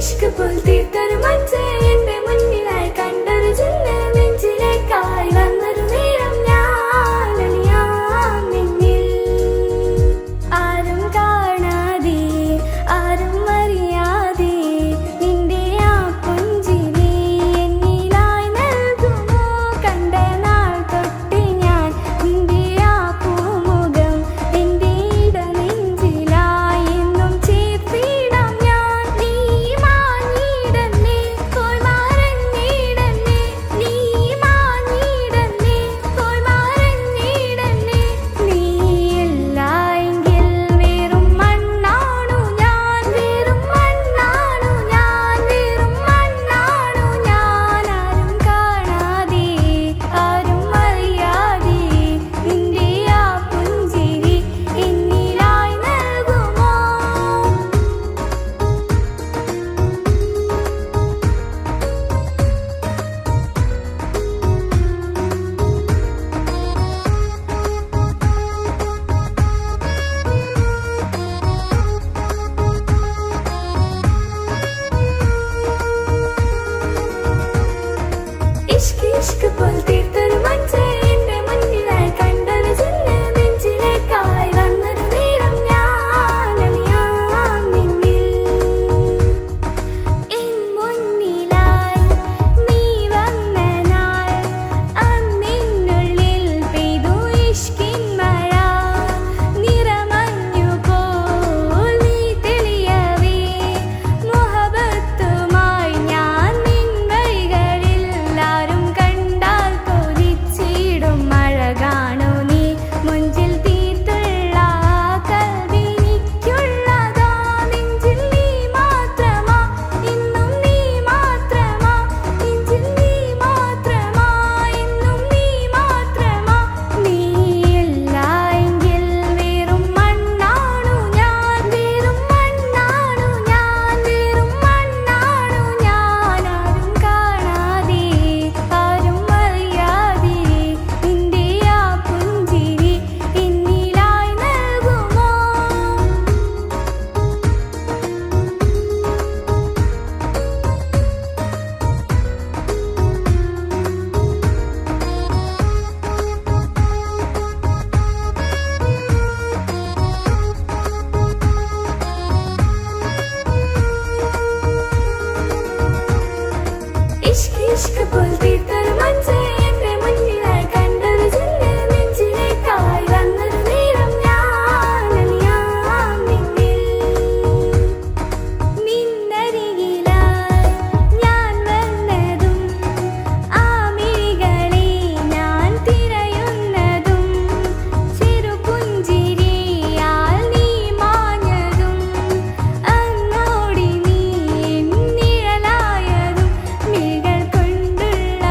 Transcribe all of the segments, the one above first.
ഇഷ്ക് പോൽ തീർത്തൊരു മഞ്ച് എന്റെ മുന്നിലായി കണ്ടൊരു ജിന്ന് നെഞ്ചിലേക്കായി വന്നൊരു നേരം ഞാൻ അലിയാം നിന്നിൽ. ആരും കാണാതെ ആരും അറിയാതെ നിന്റെ ആ പുഞ്ചിരി എന്നിലായി നൽകുമോ? കണ്ട നാൾ തൊട്ട് ഞാൻ നിന്റെ ആ പൂമുഖം എന്റെ ഇടനെഞ്ചിലായി എന്നും ചേർത്തിടാം ഞാൻ. നീ മാഞ്ഞിടന്നേ പോയി മറഞ്ഞിടന്നേ, നീ മാഞ്ഞിടന്നേ പോയി മറഞ്ഞിടന്നേ. നീയില്ല എങ്കിൽ വെറും മണ്ണാണു ഞാൻ, വെറും മണ്ണാണു ഞാൻ, വെറും മണ്ണാണു ഞാൻ. ആരും കാണാതെ ആരും അറിയാതെ നിന്റെ ആ പുഞ്ചിരി എന്നിലായി നൽകുമോ? ഇഷ്ക് ഇഷ്ക് പോൽ തീർത്തൊരു മഞ്ച് എന്റെ മുന്നിലായി കണ്ടൊരു ജിന്ന് നെഞ്ചിലേക്കായി വന്നൊരു നേരം ഞാൻ അലിയാം നിന്നിൽ. എൻ മുന്നിലായി നീ വന്ന നാൾ അന്നിനുള്ളിൽ പെയ്തു ഇഷ്കിൻ മഴ. നിറമഞ്ഞു പോൽ നീ തെളിയവേ മുഹബത്തുമായി ഞാൻ നിൻ വഴികളിൽ. ആരും കണ്ടാൽ കൊതിച്ചിടും അഴകാണു നീ മുഞ്ചിൽ തീർത്തുള്ള കൽവിനിക്കുള്ളതാ. നെഞ്ചിൽ നീ മാത്രമാ ഇന്നും നീ മാത്രമാ, നെഞ്ചിൽ നീ മാത്രമാ ഇന്നും നീ മാത്രമാ. നീയില്ല എങ്കിൽ വെറും മണ്ണാണു ഞാൻ, വെറും മണ്ണാണു ഞാൻ, വെറും മണ്ണാണു ഞാൻ. ആരും കാണാതെ ആരും അറിയാതെ നിന്റെ ആ പുഞ്ചിരി എന്നിലായി നൽകുമോ? ഇഷ്ക് ഇഷ്ക് പോൽ തീർത്തൊരു മഞ്ച് എന്റെ മുന്നിലായി കണ്ടൊരു ജിന്ന് നെഞ്ചിലേക്കായി വന്നൊരു നേരം ഞാൻ അലിയാം നിന്നിൽ. നിന്നരികിലായി ഞാൻ വന്നതും ആ മിഴികളെ ഞാൻ തിരയുന്നതും ചെറുപുഞ്ചിരിയാൽ നീ മാഞ്ഞതും അന്നോടി നീ നിഴലായതും മിഴികൾ കൊണ്ടുള്ള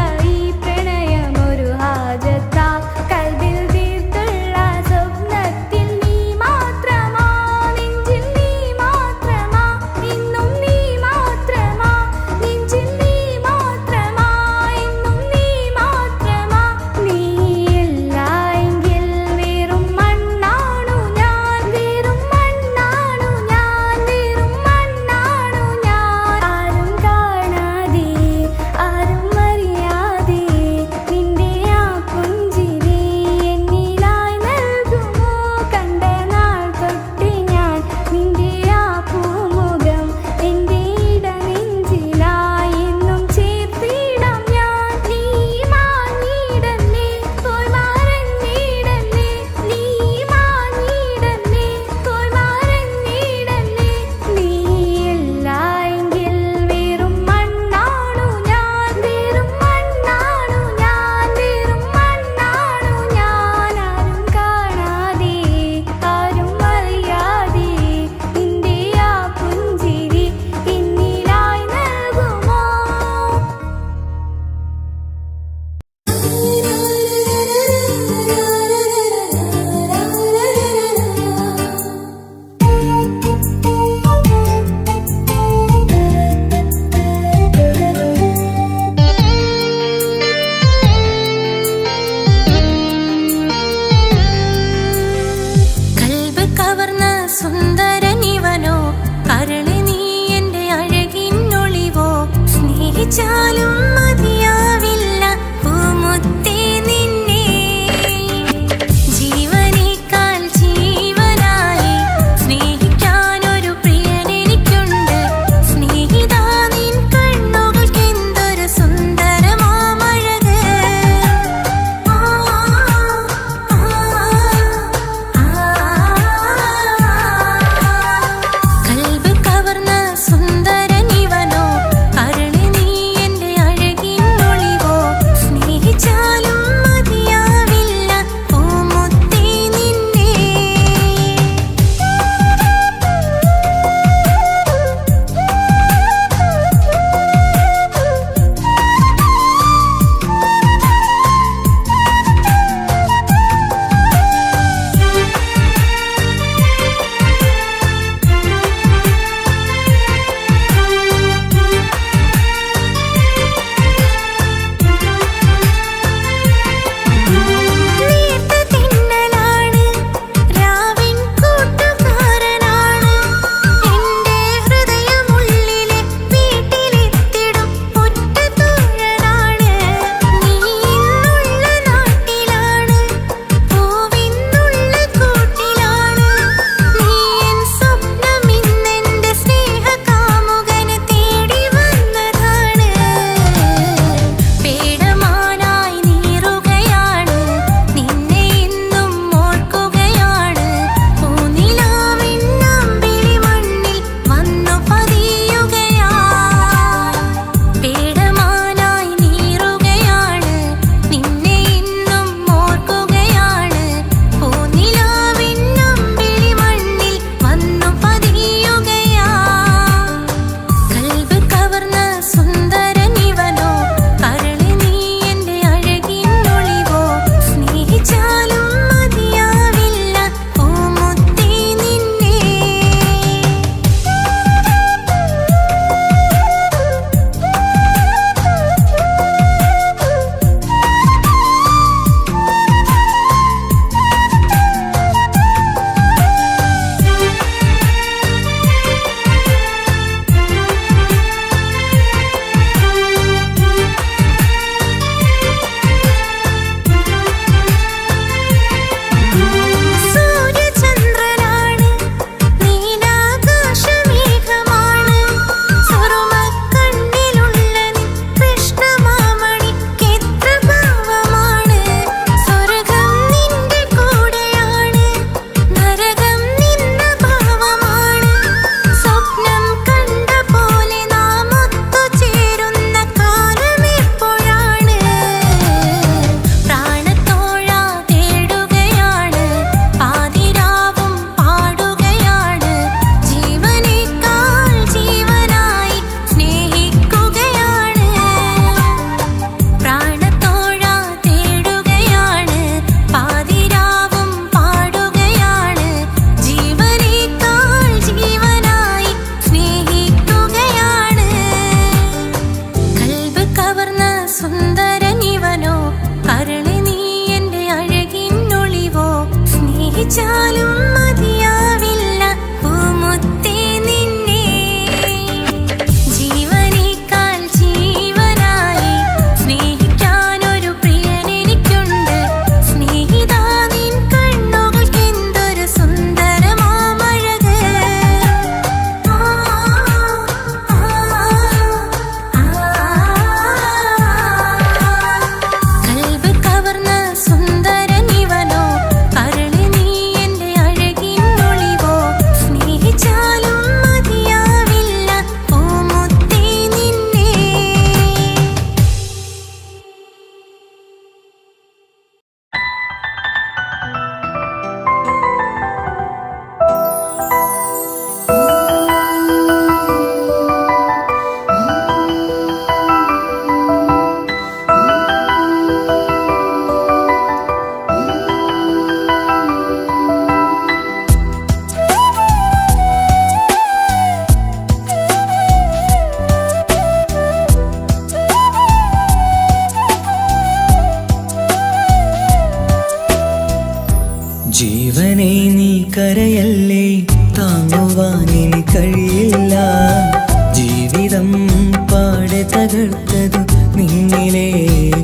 പാടെ തകർത്തതു നിന്നിലെ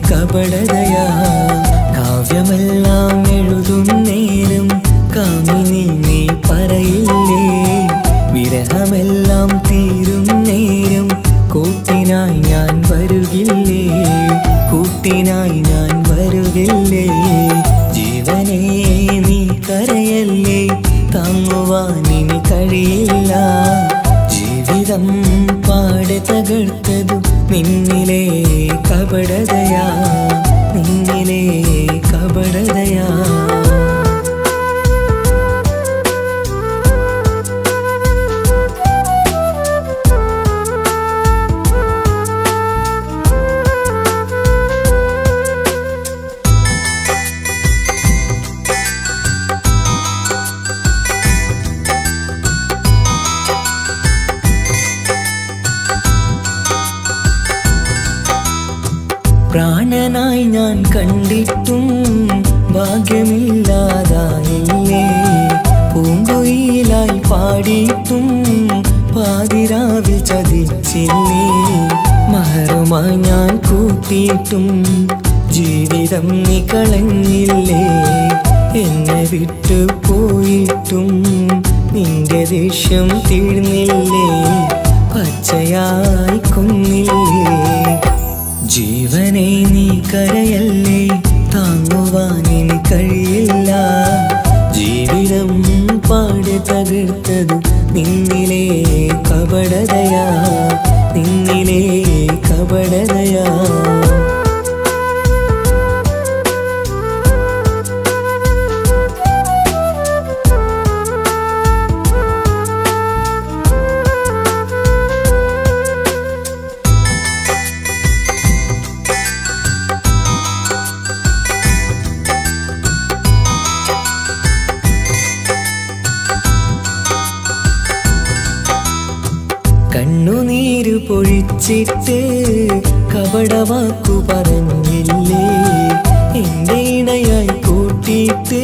കപടതയാ. കാവ്യമെല്ലാം എഴുതും നേരം കാമിനി നീ പറയില്ലേ, വിരഹമെല്ലാം തീരും നേരം കൂട്ടിനായി ഞാൻ വരുകില്ലേ, കൂട്ടിനായി ഞാൻ വരുകില്ലേ. ജീവനേ നീ കരയല്ലേ, താങ്ങുവാനിനി കഴിയില്ല. ജീവിതം പാടെ തകർത്തതു നിന്നിലെ കപടതയാ, നിന്നിലെ കപടതയാ. പ്രാണനായി ഞാൻ കണ്ടിട്ടും ഭാഗ്യമില്ലാതായില്ലേ, പൂങ്കുയിലായി പാടിയിട്ടും പാതിരാവിൽ ചതിച്ചില്ലേ. മഹറുമായി ഞാൻ കൂട്ടിയിട്ടും ജീവിതം നീ കളഞ്ഞില്ലേ, എന്നെ വിട്ടു പോയിട്ടും നിന്റെ ദേഷ്യം തീർന്നില്ലേ, പച്ചയായി കൊന്നില്ലേ. ജീവനെ നീ കരയല്ലേ, താങ്ങുവാനിനി കഴിയില്ല. ജീവിതം പാടെ തകർത്തതു നിന്നിലെ കപടതയാ, നിന്നിലെ കപടതയാ. കണ്ണുനീര് പൊഴിച്ചിട്ട് കപടവാക്കു പറഞ്ഞില്ലേ, എന്റെ ഇണയായി കൂട്ടിയിട്ട്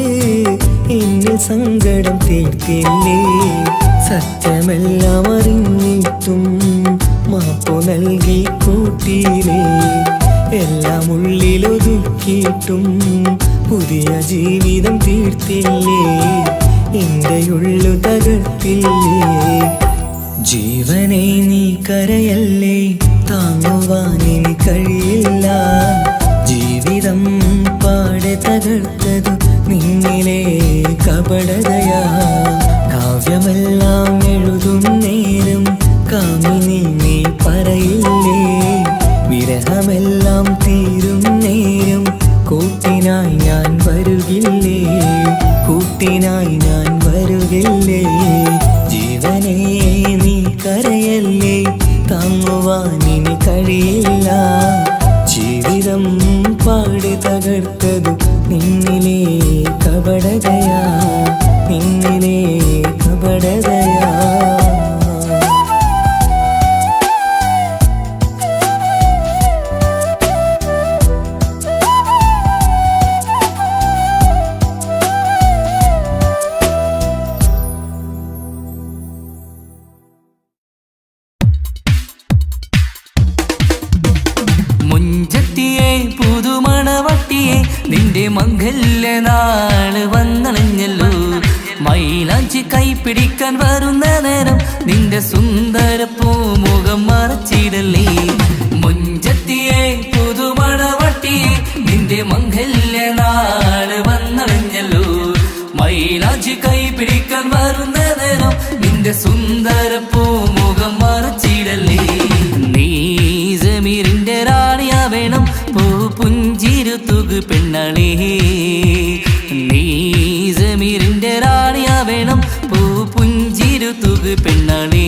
എന്നിൽ സങ്കടം തീർക്കില്ലേ. സത്യമെല്ലാം അറിഞ്ഞിട്ടും മാപ്പു നൽകി കൂട്ടിയില്ലേ, എല്ലാം ഉള്ളിലൊതുക്കിയിട്ടും പുതിയ ജീവിതം തീർത്തില്ലേ, എന്റെ ഉള്ളു തകർത്തില്ലേ. ജീവനെ നീ കരയല്ലേ, താങ്ങുവാനിനി കഴിയില്ല. ജീവിതം പാടെ തകർത്തതു നിന്നിലെ കപടതയാ. കാവ്യമെല്ലാം എഴുതും നേരം കാമിനി നീ പറയില്ലേ, വിരഹമെല്ലാം തീരും നേരം കൂട്ടിനായി ഞാൻ വരുകില്ലേ, കൂട്ടിനായി ഞാൻ വരുകില്ലേ. ജീവനേ നീ കരയല്ലേ, താങ്ങുവാനിനി കഴിയില്ല. ജീവിതം പാടെ തകർത്തതു നിന്നിലെ കപടതയാ, നിന്നിലെ കപടതയാ. പുതുമണവട്ടിയെ നിന്റെ മംഗല്യനാള് വന്നണഞ്ഞല്ലോ, മൈലാഞ്ചി കൈപ്പിടിക്കാൻ വരുന്ന നേരം നിന്റെ സുന്ദര പൂമുഖം മറച്ചിടല്ലേ. മുഞ്ചത്തിയെ പുതുമണവട്ടിയെ നിന്റെ മംഗല്യനാള് വന്നണഞ്ഞല്ലോ, മൈലാഞ്ചി കൈപ്പിടിക്കാൻ വരുന്ന നേരം നിന്റെ സുന്ദര പൂമുഖം മറച്ചിടല്ലേ. നീ ജമീറിന്റെ റാണിയാ വേണം, പൂ പുഞ്ചിരു തുകു പെണ്ണളേ. നീ ജമീറിന്റെ റാണിയാ വേണം, പൂ പുഞ്ചിരു തുകു പെണ്ണളേ.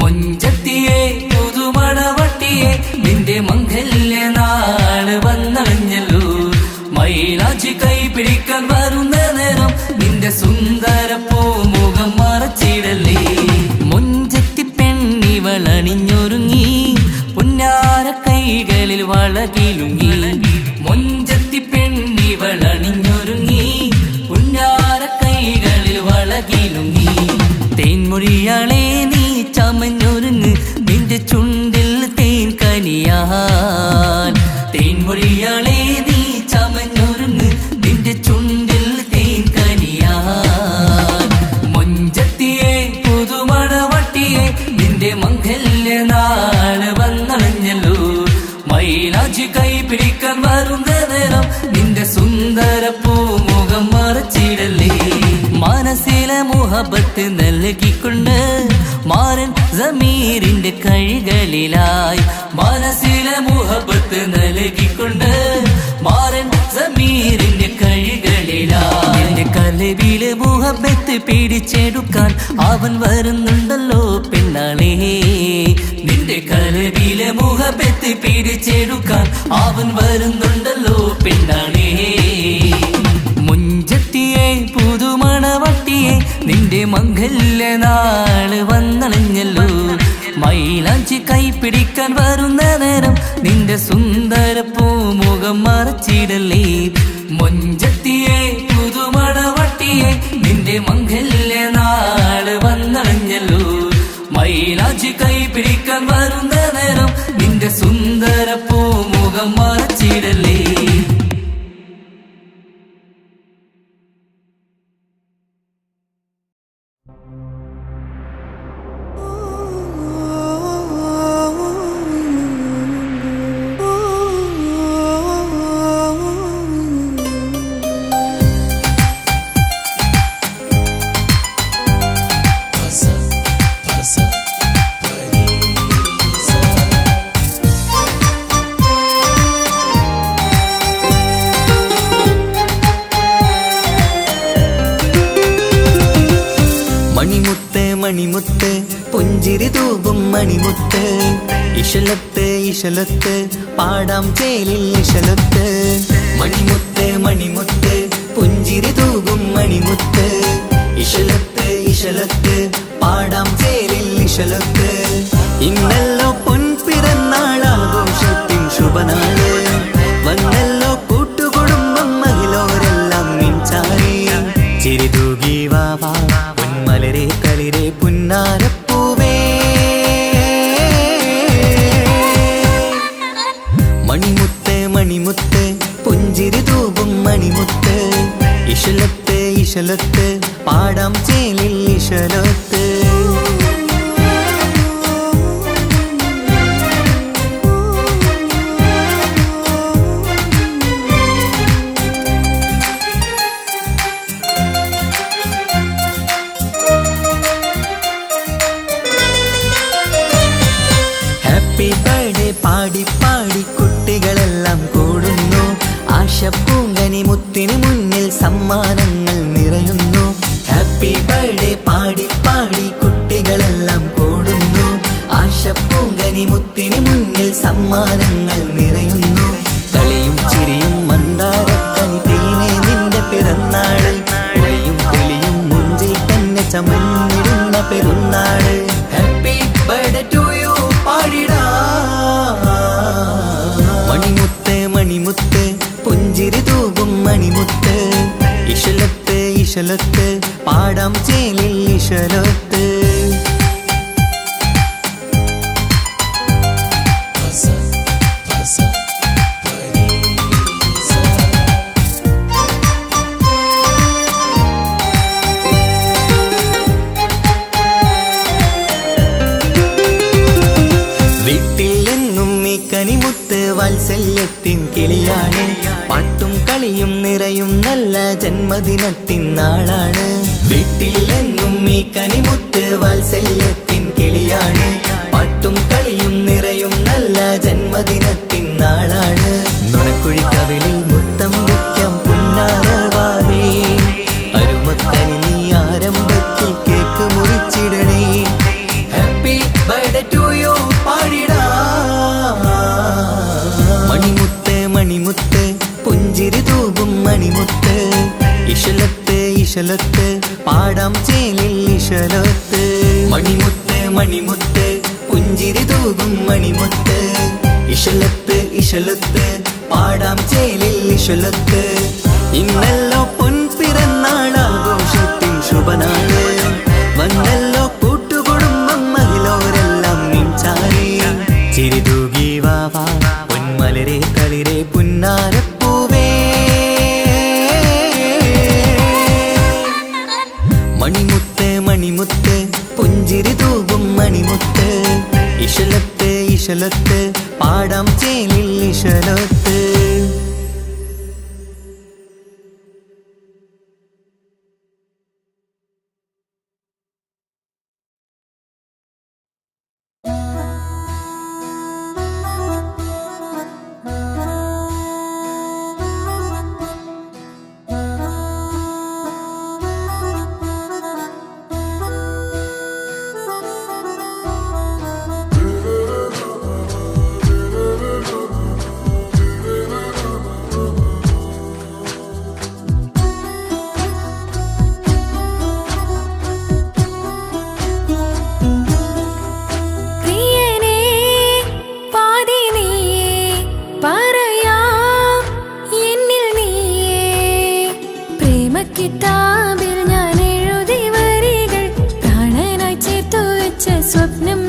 മുഞ്ചത്തിയെ പുതുമണവട്ടിയെ നിന്റെ മംഗല്യനാള് വന്നണഞ്ഞല്ലോ, മൈലാഞ്ചി കൈപിടിക്കാൻ വരുന്ന നേരം നിന്റെ സുന്ദര പൂമുഖം മറച്ചിടല്ലേ. മുഞ്ചത്തി പെണ്ണിവളണിഞ്ഞൊരുങ്ങി പുന്നാര കൈകളിൽ വളകിലുങ്ങി, മുഞ്ചത്തി പെണ്ണിവളണിഞ്ഞൊരുങ്ങി പുന്നാര കൈകളിൽ വളകിലുങ്ങി. മംഗല്യ നാള് വന്നണഞ്ഞല്ലോ മൈലാഞ്ചി കൈ പിടിക്കാൻ വരുന്ന നേരം നിന്റെ സുന്ദര പൂമുഖം മറച്ചിടല്ലേ മനസ്സിലെ മുഹബത്ത് നൽകിക്കൊണ്ട് മാരൻ സമീറിന്റെ കൈകളിലായി മനസ്സിലെ മുഹബത്ത് നൽകിക്കൊണ്ട് മാരൻ സമീറിന്റെ കൈകളിലായി എന്റെ കലവിലെ മുഹബത്ത് പിടിച്ചെടുക്കാൻ അവൻ വരുന്നുണ്ടല്ലോ പെണ്ണാളേ നിന്റെ കലവിലെ മുഹബത്ത് പിടിച്ചെടുക്കാൻ അവൻ വരുന്നുണ്ടല്ലോ പെണ്ണാളേ മുഞ്ചത്തിയെ പുതുമണവട്ടിയെ നിന്റെ മംഗല്യ നാള് വന്നണഞ്ഞല്ലോ മൈലാഞ്ചി കൈ പിടിക്കാൻ വരുന്ന നേരം നിന്റെ സുന്ദര പൂമുഖം മറച്ചിടല്ലേ മുഞ്ചത്തിയെ പുതുമണവട്ടിയെ നിന്റെ മംഗല്യ നാള് വന്നണഞ്ഞല്ലോ മൈലാഞ്ചി കൈ പിടിക്കാൻ വരുന്ന നേരം നിന്റെ സുന്ദര പൂമുഖം മറച്ചിടല്ലേ മണിമുത്ത് പുഞ്ചിരി തൂകും മണിമുത്ത് ഇശലത്ത് ഇശലത്ത് പാടാം ചേലിൽ ഇശലത്ത് മണിമുത്ത് മണിമുത്ത് പുഞ്ചിരി തൂകും മണിമുത്ത് ഇശലത്ത് ഇശലത്ത് പാടാം ചേലിൽ ഇശലത്ത് ഇന്നല്ലോ പൊൻപിറന്നാളാഘോഷത്തിൻ ശുഭനാള് വന്നല്ലോ കൂട്ടുകുടുംബം മഹിളോരെല്ലാം നിൻചാരി ചിരി തൂകി വാവാ മലരെ കളിരെ പുന്നാരപ്പൂവേ മണിമുത്ത് മണിമുത്ത് പുഞ്ചിരി തൂകും മണിമുത്ത് ഇശലത്ത് ഇശലത്ത് പാടാം ചേലിൽ ഇശലത്ത് പാടി പാടി കുട്ടികളെല്ലാം കൂടുന്നു ആശപ്പൂങ്കനി മുത്തിന് മുന്നിൽ സമ്മാനങ്ങൾ നിറയുന്നു ഹാപ്പി ബർത്ത്ഡേ പാടി പാടി കുട്ടികളെല്ലാം കൂടുന്നു ആശപ്പൂങ്കനി മുത്തിന് മുന്നിൽ സമ്മാനങ്ങൾ നിറയുന്നു കളിയും ചിരിയും മന്ദാരക്കനി തേനെ നിന്റെ പിറന്നാള് കളിയും തെളിയും മുഞ്ചിൽ തന്നെ ചമഞ്ഞിടുന്ന പെരുന്നാള് ഹാപ്പി ബർത്ത്ഡേ ടു യു പാടിടാ മണിമുത്ത് മണിമുത്ത് പുഞ്ചിരി തൂകും മണിമുത്ത് ഇശലത്ത് ഇശലത്ത് പാടാം ചേലിൽ ഇശലത്ത് കനിമുത്ത് വാത്സല്യത്തിൻ കിളിയാണ് പാട്ടും കളിയും നിറയും നല്ല ജന്മദിനത്തിൻ നാളാണ് വീട്ടിൽ എന്നും ഈ കനിമുത്ത് വാത്സല്യത്തിൻ കിളിയാണ് പാട്ടും കളിയും നിറയും നല്ല ജന്മദിനത്തിൻ നാളാണ് നുണക്കുഴിക്കവിളിൽ മുത്തം വയ്ക്കാം പുന്നാരവാവേ അരുമക്കനി നീ ആരംഭത്തിൽ കേക്ക് മുറിച്ചിടണേ ഹാപ്പി ബർത്ത്ഡേ ടു യു പാടിടാ മണിമുത്ത് മണിമുത്ത് പുഞ്ചിരി തൂകും മണിമുത്ത് ഇശലത്ത് ഇശലത്ത് പാടാം ചേലിൽ ഇശലത്ത് മണിമുത്ത് മണിമുത്ത് പുഞ്ചിരി തൂകും മണിമുത്ത് ഇശലത്ത് ഇശലത്ത് പാടാം ചേലിൽ ഇശലത്ത് ഇന്നല്ലോ പൊൻപിറന്നാളാഘോഷത്തിൻ ശുഭനാള് വന്നല്ലോ കൂട്ടുകുടുംബം മഹിളോരെല്ലാം നിൻചാരി ചിരി തൂകി വാവാ പൊന്മലരെ കളിരെ പുന്നാരപ്പൂവേ മണിമുത്ത് മണിമുത്ത് പുഞ്ചിരി തൂകും മണിമുത്ത് ഇശലത്ത് പാടാം ചേലിൽ ഇശലത്ത്. കിതാബിൽ ഞാൻ എഴുതി വരികൾ പ്രാണനായി ചേർത്തു വെച്ച സ്വപ്നം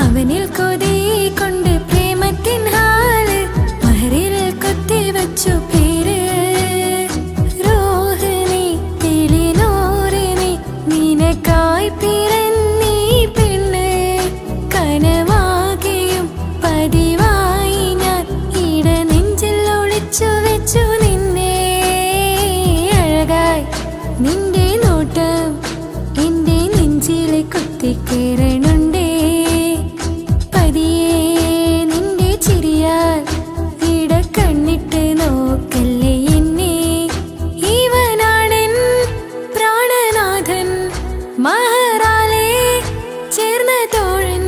അവനിൽ കൊതി കൊണ്ട് പ്രേമത്തിൻ ഹാല് മഹരിൽ കൊത്തി വച്ചു പേര് റോഹിണി തെളിനൂറിനി നിനക്കായി പിറന്നീ പെണ്ണ് കനവാകെയും പതിവായി ഞാൻ ഇട നെഞ്ചിൽ ഒളിച്ചു വെച്ചു നിന്റെ നോട്ടം എന്റെ നെഞ്ചിലെ കുത്തിക്കേറണുണ്ടേ പതിയെ നിന്റെ ചിരിയാൽ ഇട കണ്ണിട്ട് നോക്കല്ലേ എന്നെ ഇവനാണെൻ പ്രാണനാഥൻ മഹറാലെ ചേർന്ന തോഴൻ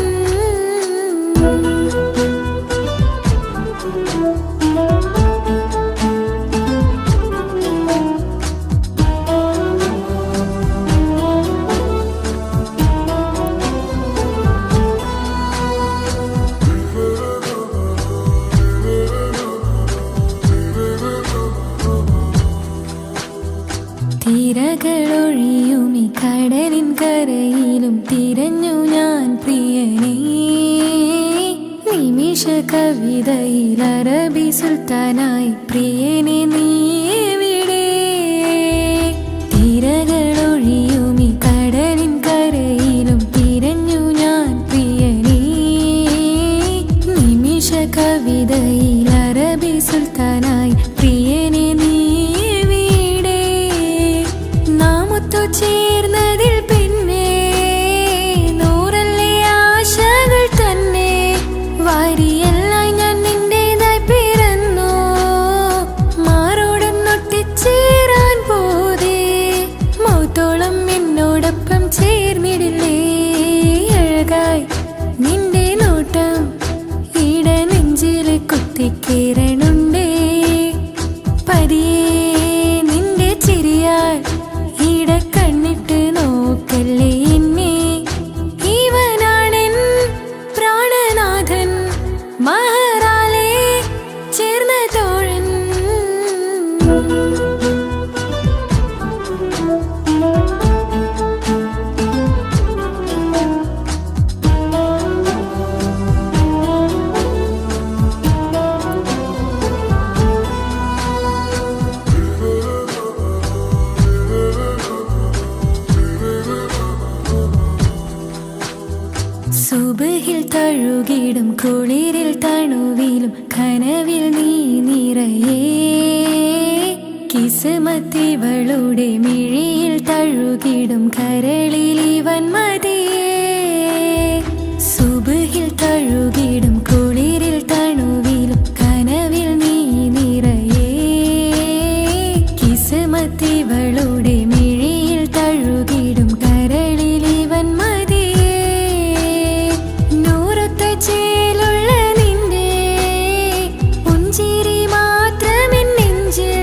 തിരകളൊഴിയുമി കടലിൻ കരയിലും തിരഞ്ഞു ഞാൻ പ്രിയനേ നിമിഷ കവിതയിൽ അറബി സുൽത്താനായി പ്രിയനെ നീ എവിടെ തിരകളൊഴിയുമി കടലിൻ കരയിലും തിരഞ്ഞു ഞാൻ പ്രിയനേ നിമിഷ കവിതയിൽ അറബി സുൽത്താനായി പ്രിയനെ നീ ചേർന്നതിൽ പിന്നെ നൂറല്ലേ ആശകൾ തന്നെ വാരിയെല്ലാം ഞാൻ നിന്റേതായി പിറന്നു മാറോടൊന്നൊട്ടിച്ചേരാൻ പോതേ മൗത്തോളം എന്നോടൊപ്പം ചേർന്നിടില്ലേ അഴകായി നിന്റെ നോട്ടം ഇട നെഞ്ചിലെ കുത്തിക്കേറണുണ്ടേ പതിയെ നിന്റെ ചിരിയാൽ ഇട കണ്ണിട്ട് നോക്കല്ലേ എന്നെ ഇവനാണെൻ പ്രാണനാഥൻ മഹറാലെ ചേർന്ന തോഴൻ സുബഹിൽ തഴുകിടും കുളിരിൽ തണുവിലും കനവിൽ നീ നിറയേ കിസ്മത്തിവളുടെ മിഴിയിൽ തഴുകിടും കരളിൽ ഇവൻ മതിയേ സുബഹിൽ തഴുകിടും കുളിരിൽ തണുവിലും കനവിൽ നീ നിറയേ കിസ്മത്തിവളുടെ മിഴിയിൽ തഴുകിടും കരളിൽ ഇവൻ മതിയേ ചേലുള്ള നിന്റെ പുഞ്ചിരി മാത്രമെൻ നെഞ്ചിൽ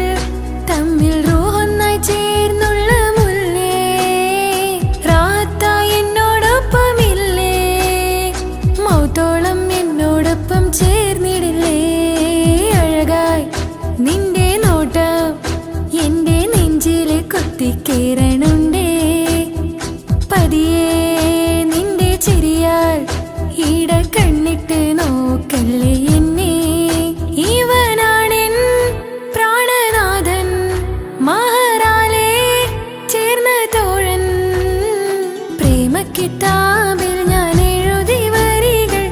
തമ്മിൽ റൂഹൊന്നായി ചേർന്നുള്ള മുല്ലേ റാത്തായി എന്നോടൊപ്പമില്ലേ മൗത്തോളം എന്നോടൊപ്പം ചേർന്നിടില്ലേ അഴകായി നിന്റെ നോട്ടം എന്റെ നെഞ്ചിലെ കുത്തിക്കേറണുണ്ടേ പതിയെ നിന്റെ ചിരിയാൽ ഇട കണ്ണിട്ട് നോക്കല്ലേ എന്നെ ഇവനാണെൻ പ്രാണനാഥൻ മഹറാലെ ചേർന്ന തോഴൻ പ്രേമ കിതാബിൽ ഞാൻ എഴുതി വരികൾ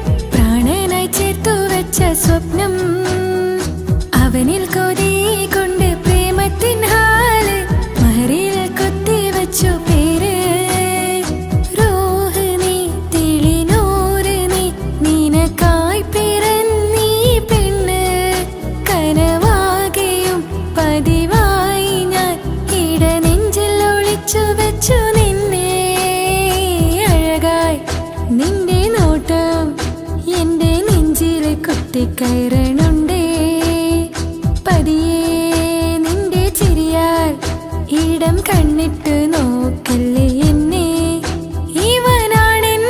കൊത്തിക്കയറണുണ്ടേ പതിയെ നിന്റെ ചിരിയാൽ ഇടം കണ്ണിട്ട് നോക്കല്ലേ എന്നെ ഇവനാണെൻ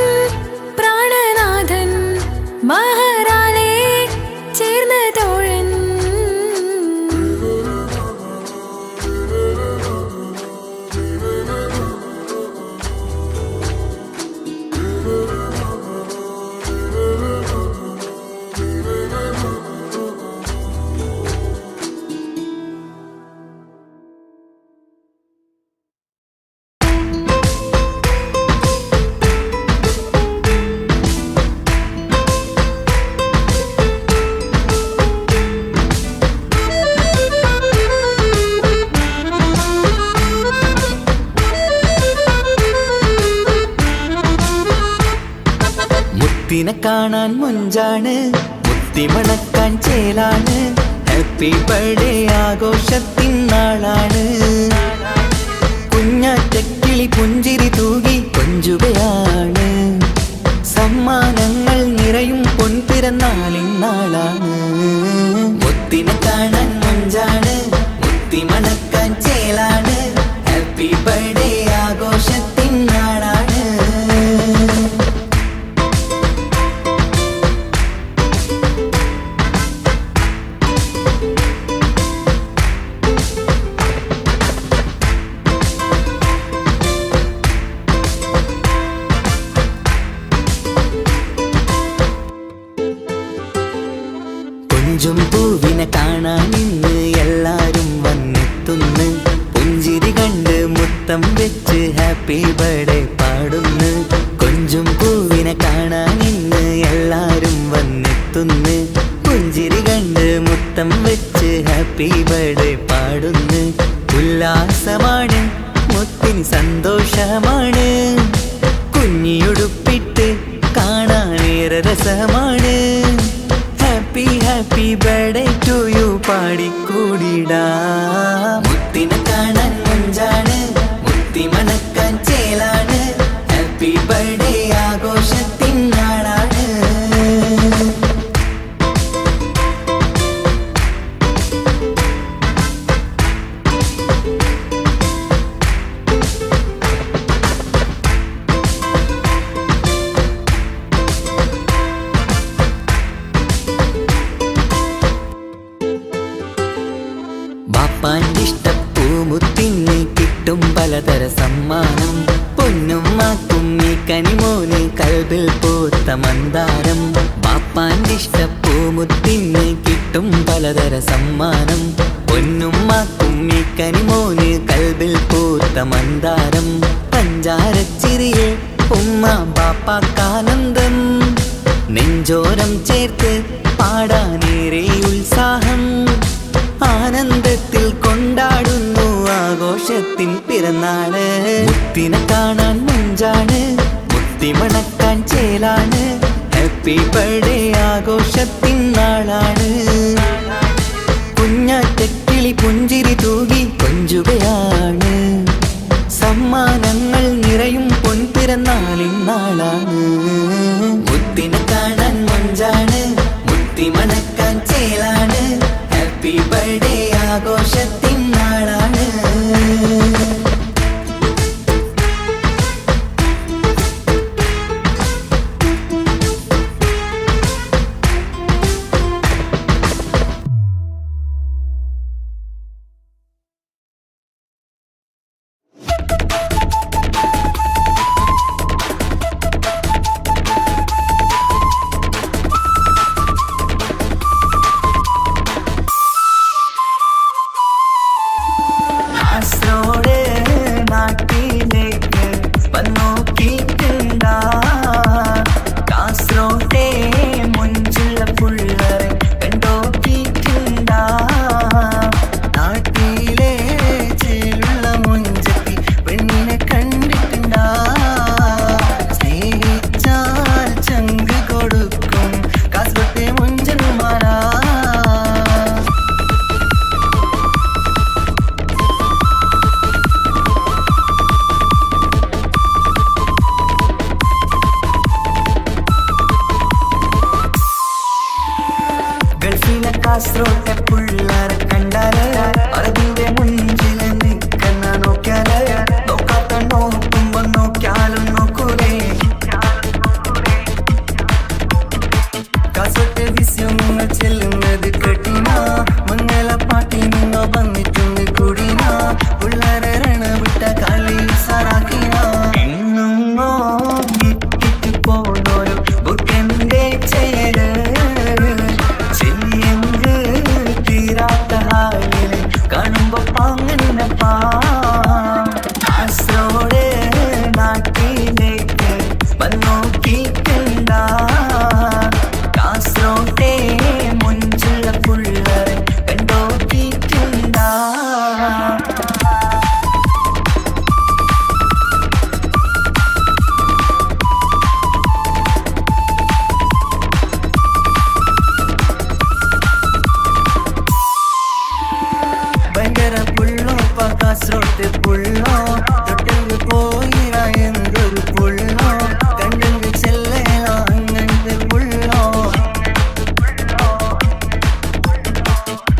പ്രാണനാഥൻ മഹാരാലേ ചേർന്ന തോഴൻ മുത്തിനെ കാണാൻ മുഞ്ചാണ് മുത്തിമണക്കാൻ ചേലാണ് ഹാപ്പി ബർത്ത്ഡേ ആഘോഷത്തിൻ നാളാണ് കുഞ്ഞാറ്റക്കിളി പുഞ്ചിരി തൂകി കൊഞ്ചുകയാണ് സമ്മാനങ്ങൾ നിറയും പൊൻപിറന്നാളിൻ നാളാണ് മുത്തിനെ കാണാൻ മുഞ്ചാണ് മുത്തിമണക്കാൻ ചേലാണ് ഹാപ്പി ബർത്ത്ഡേ ആഘോഷത്തിൻ നാളാണ് കൊഞ്ചും പൂവിനെ കാണാൻ ഇന്ന് എല്ലാരും വന്നെത്തുന്നു പുഞ്ചിരി കണ്ട് മുത്തം വെച്ച് ഹാപ്പി ബർത്ത്ഡേ പാടുന്നു കൊഞ്ചും പൂവിനെ കാണാൻ ഇന്ന് എല്ലാരും വന്നെത്തുന്നു പുഞ്ചിരി കണ്ട് മുത്തം വെച്ച് ഹാപ്പി ബർത്ത്ഡേ പാടുന്നു ഉല്ലാസമാണ് മുത്തിന് സന്തോഷമാണ് കുഞ്ഞിയുടുപ്പിട്ട് കാണാനേറെ രസമാണ് happy happy birthday to you പാടിക്കൂടിടാ മുത്തിനെ കാണാൻ മുഞ്ചാണ് മുത്തി മണക്കാൻ ചേലാണ് ഹാപ്പി ബർത്ത്ഡേ ആഘോഷത്തിൻ നാളാണ് ബാപ്പാൻ്റെ ഇഷ്ടപ്പൂമുത്തിന് കിട്ടും പലതര സമ്മാനം പൊന്നും മാക്കും ഈ കനിമോന് കൽബിൽ പൂത്ത മന്ദാരം ബാപ്പാൻ്റെ ഇഷ്ടപ്പൂമുത്തിന് കിട്ടും പലതര സമ്മാനം പൊന്നും മാക്കും ഈ കനിമോന് കൽബിൽ പൂത്ത മന്ദാരം പഞ്ചാരച്ചിരിയെ ഉമ്മ ബാപ്പാക്കാനന്ദം നെഞ്ചോരം ചേർത്ത് പാടാനേറെ ഉത്സാഹം ആനന്ദത്തിൽ കൊണ്ടാടുന്നു ആഘോഷത്തിൻ പിറന്നാള് മുത്തിനെ കാണാൻ മുഞ്ചാണ് മുത്തി മണക്കാൻ ചേലാണ് ഹാപ്പി ബർത്ത്ഡേ ആഘോഷത്തിൻ നാളാണ് കുഞ്ഞാറ്റക്കിളി പുഞ്ചിരി തൂകി കൊഞ്ചുകയാണ് സമ്മാനങ്ങൾ നിറയും പൊൻപിറന്നാളിൻ നാളാണ് മുത്തിനെ കാണാൻ മുഞ്ചാണ് മുത്തി മണക്കാൻ ചേലാണ് ഹാപ്പി ബർത്ത്ഡേ ആഘോഷത്തിൻ നാളാണ് കാസർഗോട്ടെ പിള്ളേരെ കണ്ടാല് അതിന്റെ മുഞ്ചില് നിൽക്കുന്ന നോക്കിയാല് നോക്കാത്ത നോക്കുമ്പോ നോക്കിയാലും നോക്കൂലേ കാസർഗോട്ടെ വിസ്യം നിങ്ങൾ ചെല്ലുന്നത് കെട്ടിന മംഗല പാട്ടി നിങ്ങൾ വന്നിട്ടുണ്ട് കുടിന പിള്ളേരെ രണവിട്ട കളി സാറാക്കിന എങ്ങോ ഇട്ടിട്ട് പോണോരു ബുക്കന്റെ ചേര് ചെല്ലിയെങ്ക് തീരാത്ത ഹാലില് കാണുമ്പോ പാങ്ങനപ്പാ കാസർഗോഡ് നാട്ടിലേക്ക് വന്നോക്കിട്ടുണ്ട കാസർഗോട്ടെ മുഞ്ചുള്ള പിള്ളേരെ കണ്ടോക്കിട്ടുണ്ട ഭയങ്കര പുള്ളോ കാസർഗോട്ടെ പുള്ളോ തൊട്ടെങ്കിൽ പോയിര എന്തൊരു പുള്ളോ കണ്ടെങ്കിൽ ചെല്ലേല അങ്ങനത്തെ പുള്ളോ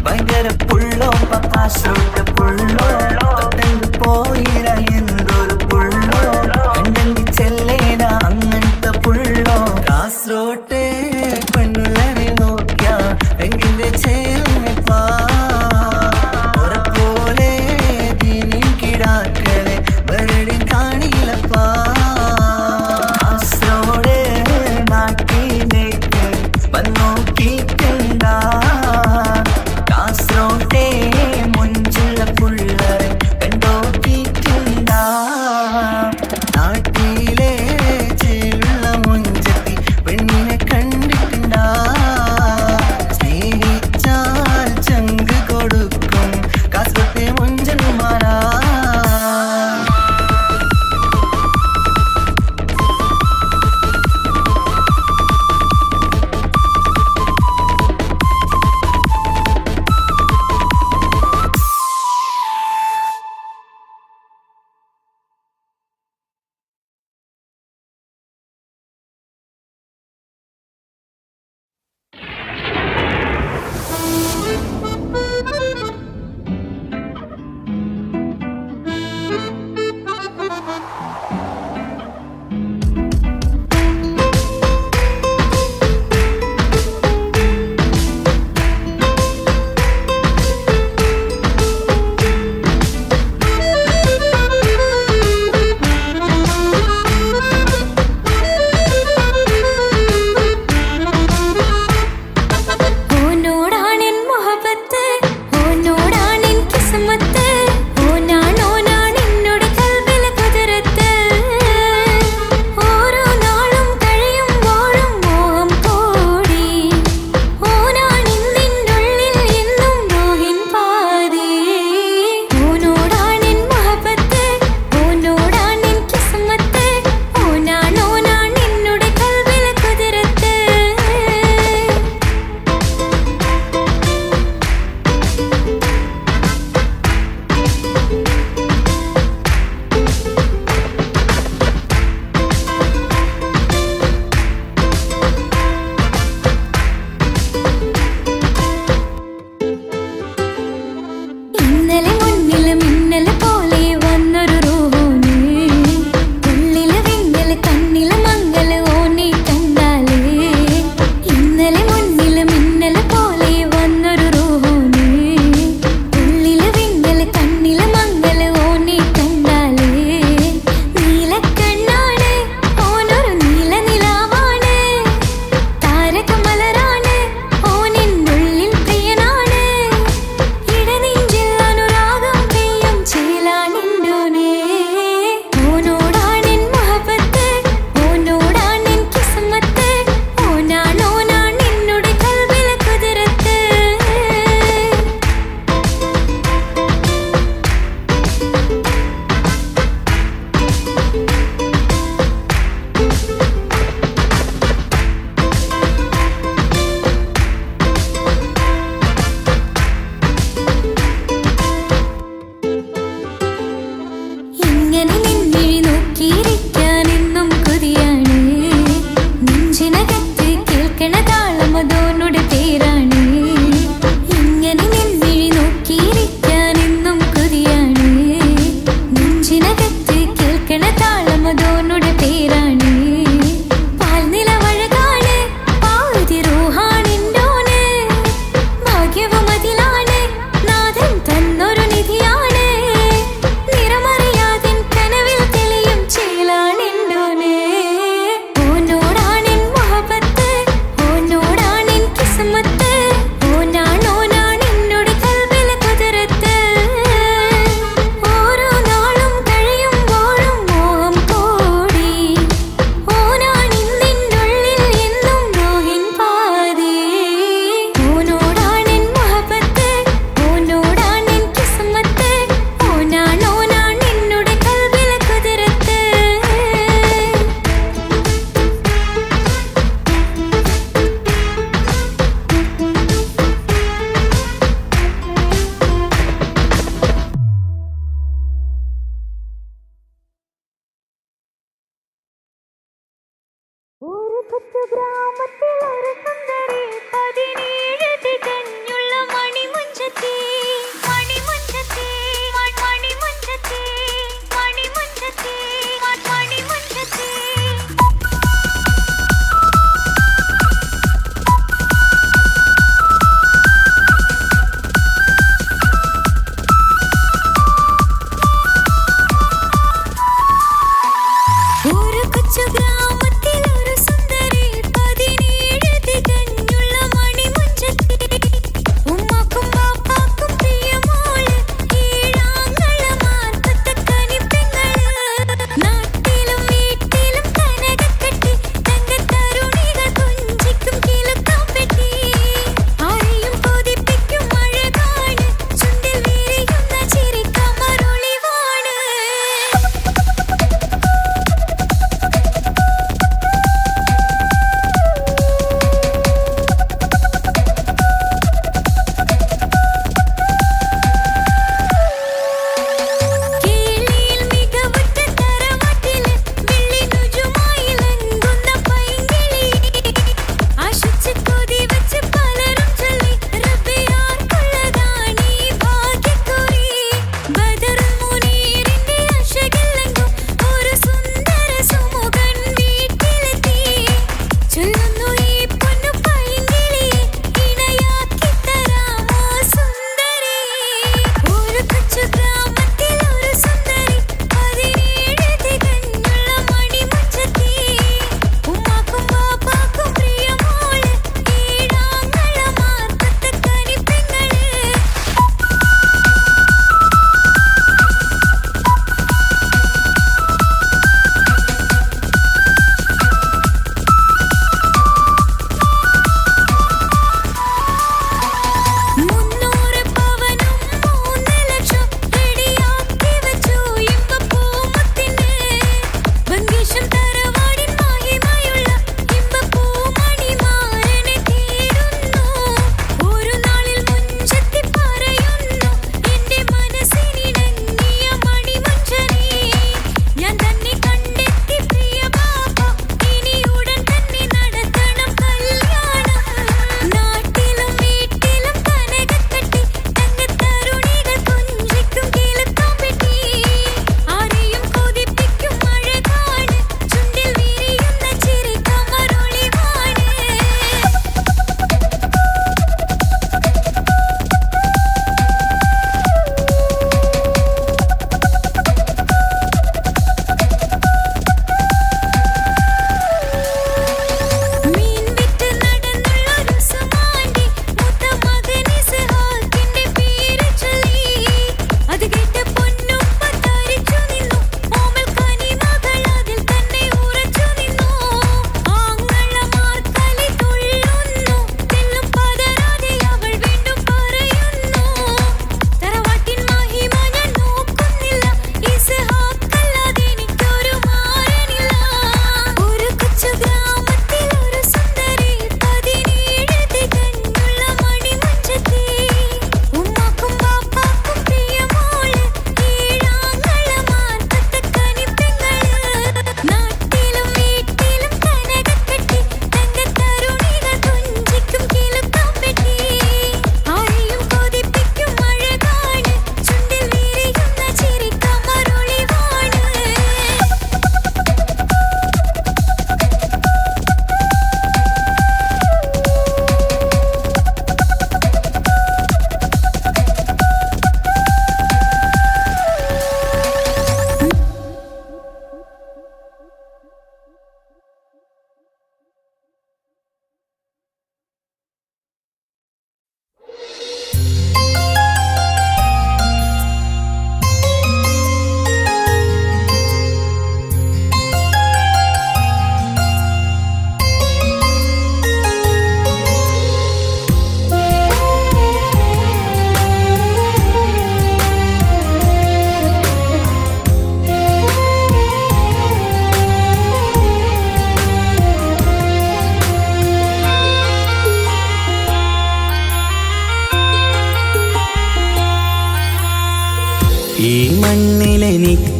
ഭയങ്കര പുള്ളോ കാസർഗോട്ടെ പുള്ളോ തൊട്ടെങ്കിൽ പോയിര എന്തൊരു പുള്ളോ കണ്ടെങ്കിൽ ചെല്ലേല അങ്ങനത്തെ പുള്ളോ കാസർഗോട്ടെ പെണ്ണുള്ളരെ നോക്കിയ എങ്കിന്റെ ചേർന്നിപ്പാ കാസർഗോട്ടെ മുഞ്ചുള്ള പിള്ളേരെ കണ്ടോക്കിട്ടുണ്ട നാട്ടിലെ ചേലുള്ള മുഞ്ചത്തി പെണ്ണിനെ കണ്ടിട്ട്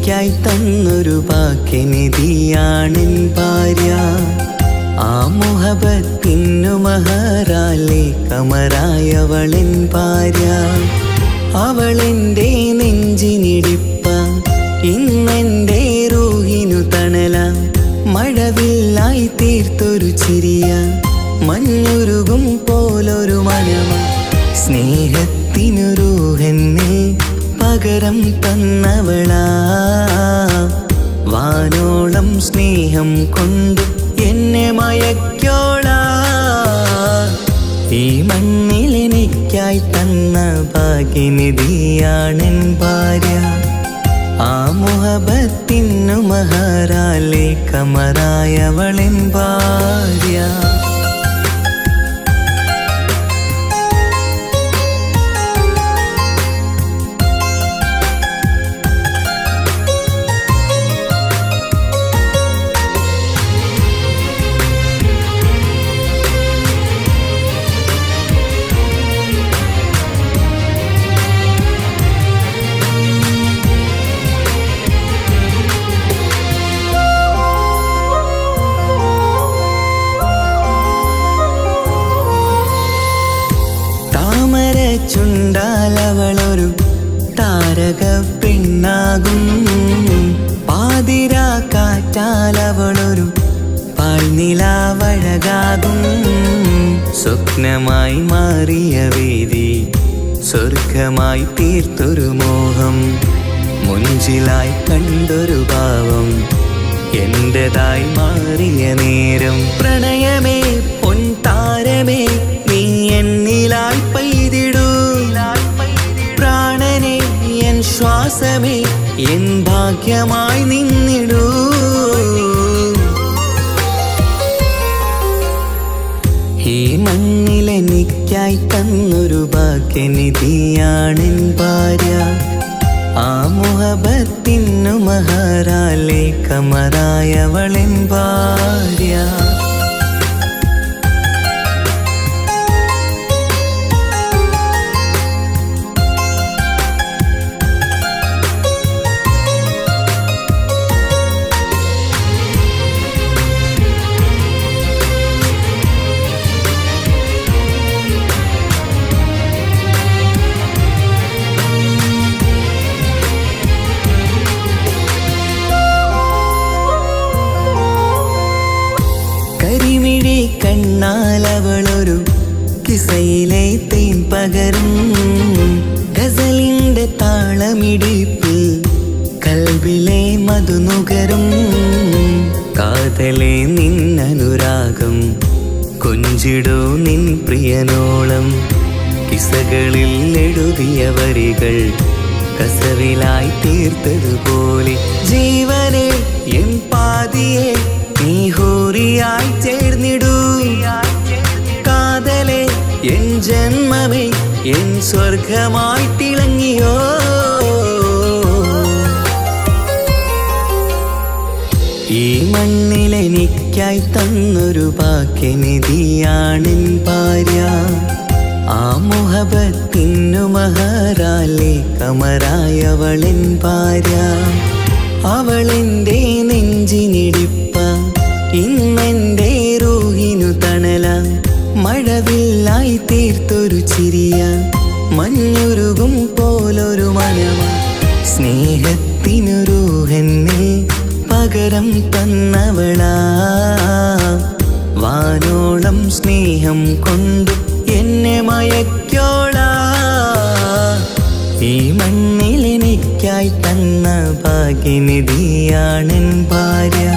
എനിക്കായി തന്നൊരു ഭാഗ്യനിധിയാണെൻ ഭാര്യ. ആ മുഹബത്തിനു മഹറാലെ കമറായവളെൻ ഭാര്യ. അവളെൻ്റെ നെഞ്ചിനിടിപ്പ, ഇന്നെൻ്റെ റൂഹിനു തണല. മഴവില്ലായി തീർത്തൊരു ചിരിയ, മഞ്ഞുരുകും പോലൊരു മനമ. സ്നേഹത്തിനു റൂഹെന്നെ പകരം തന്നവളാ. വാനോളം സ്നേഹം കൊണ്ട് എന്നെ മയക്കോളാ. ഈ മണ്ണിൽ എനിക്കായി തന്ന ഭാഗ്യനിധിയാണെൻ ഭാര്യ. ആ മുഹബത്തിനു മഹറാലെ കമറായവളെൻ ഭാര്യ. ചുണ്ടാലവളൊരു താരക പെണ്ണാകും. പാതിരാ കാറ്റാലവളൊരു പാൽനിലാവഴകാകും. സ്വപ്നമായി മാറിയ വേദി സ്വർഗമായി തീർത്തൊരു മോഹം. മുഞ്ചിലായി കണ്ടൊരു ഭാവം എന്റേതായി മാറിയ നേരം. പ്രണയമേ പൊൻതാരമേ നീ എന്നിലായി പെയ്തിടൂ. പ്രാണനെ എൻ ശ്വാസമേ എൻ ഭാഗ്യമായി നിന്നിടൂ. ഈ മണ്ണിലെനിക്കായി തന്നൊരു ഭാഗ്യനിധിയാണെൻ ഭാര്യ. ആ മുഹബത്തിനു മഹറാലെ കമറായവളെൻ ഭാര്യ. കണ്ണാലവളൊരു കിസയിലെ തേൻ പകരും. ഗസലിന്റെ താളമിടിപ്പിൽ കൽബിലെ മധുനുകരും. കാതലെ നിന്നനുരാഗം കൊഞ്ചിടൂ നിൻ പ്രിയനോളം. കിസകളിൽ എഴുതിയ വരികൾ കസവിലായി തീർത്തതുപോലെ. ജീവനെ എൻ പാതിയെ നീ ഹൂറിയായി ചേർന്നിടൂ. കാതലെ എൻ ജന്മമേ എൻ സ്വർഗമായി തിളങ്ങിയോ. ഈ മണ്ണിലെനിക്കായി തന്നൊരു ഭാഗ്യനിധിയാണെൻ ഭാര്യ. ആ മുഹബത്തിനു മഹറാലെ കമറായവളെൻ ഭാര്യ. അവളെൻ്റെ നെഞ്ചിനിടിപ്പ, ഇന്നെൻ്റെ റൂഹിനു തണല. മഴവില്ലായി തീർത്തൊരു ചിരിയ, മഞ്ഞുരുകും പോലൊരു മനമ. സ്നേഹത്തിനു റൂഹെന്നെ പകരം തന്നവളാ. വാനോളം സ്നേഹം കൊണ്ട് എന്നെ മയക്കോളാ. ഈ മണ്ണിലെനിക്കായി തന്ന ഭാഗ്യനിധിയാണെൻ ഭാര്യ.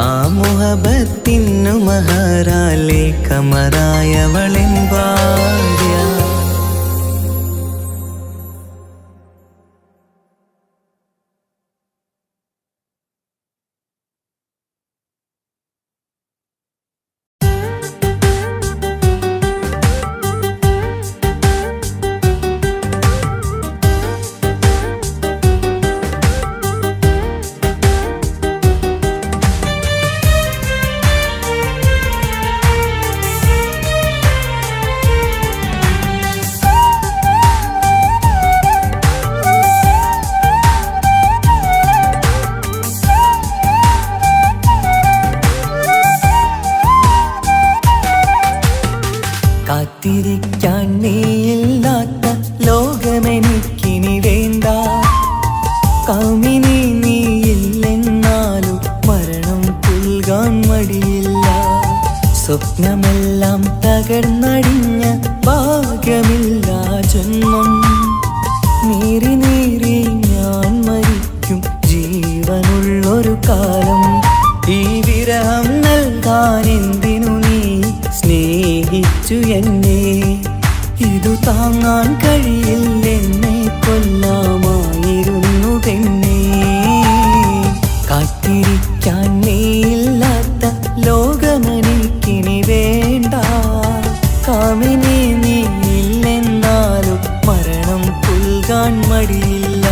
ആ മുഹബത്തിനു മഹറാലെ കമറായവളെൻ ഭാര്യ. കാത്തിരിക്കാൻ നീയില്ലാത്ത ലോകമെനിക്കിനി വേണ്ട. കാമിനി നീയില്ലെന്നാലും മരണം പുൽകാൻ മടിയില്ല. സ്വപ്നമെല്ലാം തകർന്നടിഞ്ഞ ഭാഗ്യമില്ല ജന്മം. നീറി നീറി ഞാൻ മരിക്കും ജീവനുള്ളൊരു കാലം. ഈ വിരഹം നൽകാൻ എന്തിനു നീ സ്നേഹിച്ചു എന്നെ? ഇതു താങ്ങാൻ കഴിയില്ലെന്നെ കൊല്ലാമായിരുന്നു പെണ്ണേ. കാത്തിരിക്കാൻ നീയില്ലാത്ത ലോകമെനിക്കിനി വേണ്ട. കാമിനി നീയില്ലെന്നാലും മരണം പുൽകാൻ മടിയില്ല.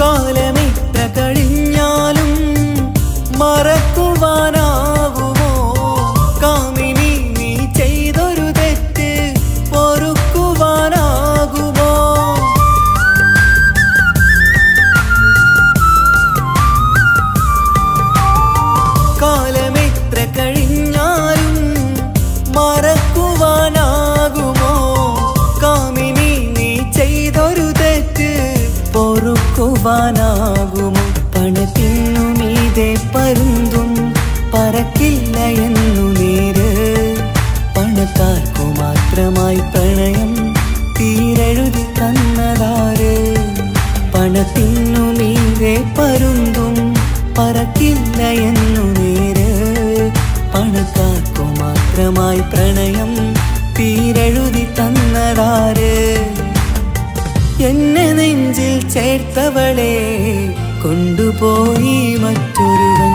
കാലമിത്ര കഴിഞ്ഞാലും മറക്കുവാനാകുമോ? കാമിനി നീ ചെയ്തൊരു തെറ്റ് പൊറുക്കുവാനാകുമോ? കാലമിത്ര കഴിഞ്ഞാലും മറക്കുവാനാകുമോ? കാമിനി നീ ചെയ്തൊരു തെറ്റ് പൊറുക്കുവാനാകുമോ? പണത്തിനു മീതെ പരുന്തും പറക്കില്ല എന്നു നേര്. പണക്കാർക്കു മാത്രമായി പ്രണയം തീരെഴുതി തന്നതാര്? പണത്തിനു മീതെ പരുന്തും പറക്കില്ല എന്നു നേര്. പണക്കാർക്കു മാത്രമായി പ്രണയം തീരെഴുതി തന്നതാര്? എന്നെ നെഞ്ചിൽ ചേർത്തവളെ കൊണ്ടുപോയി മറ്റൊരുവൻ.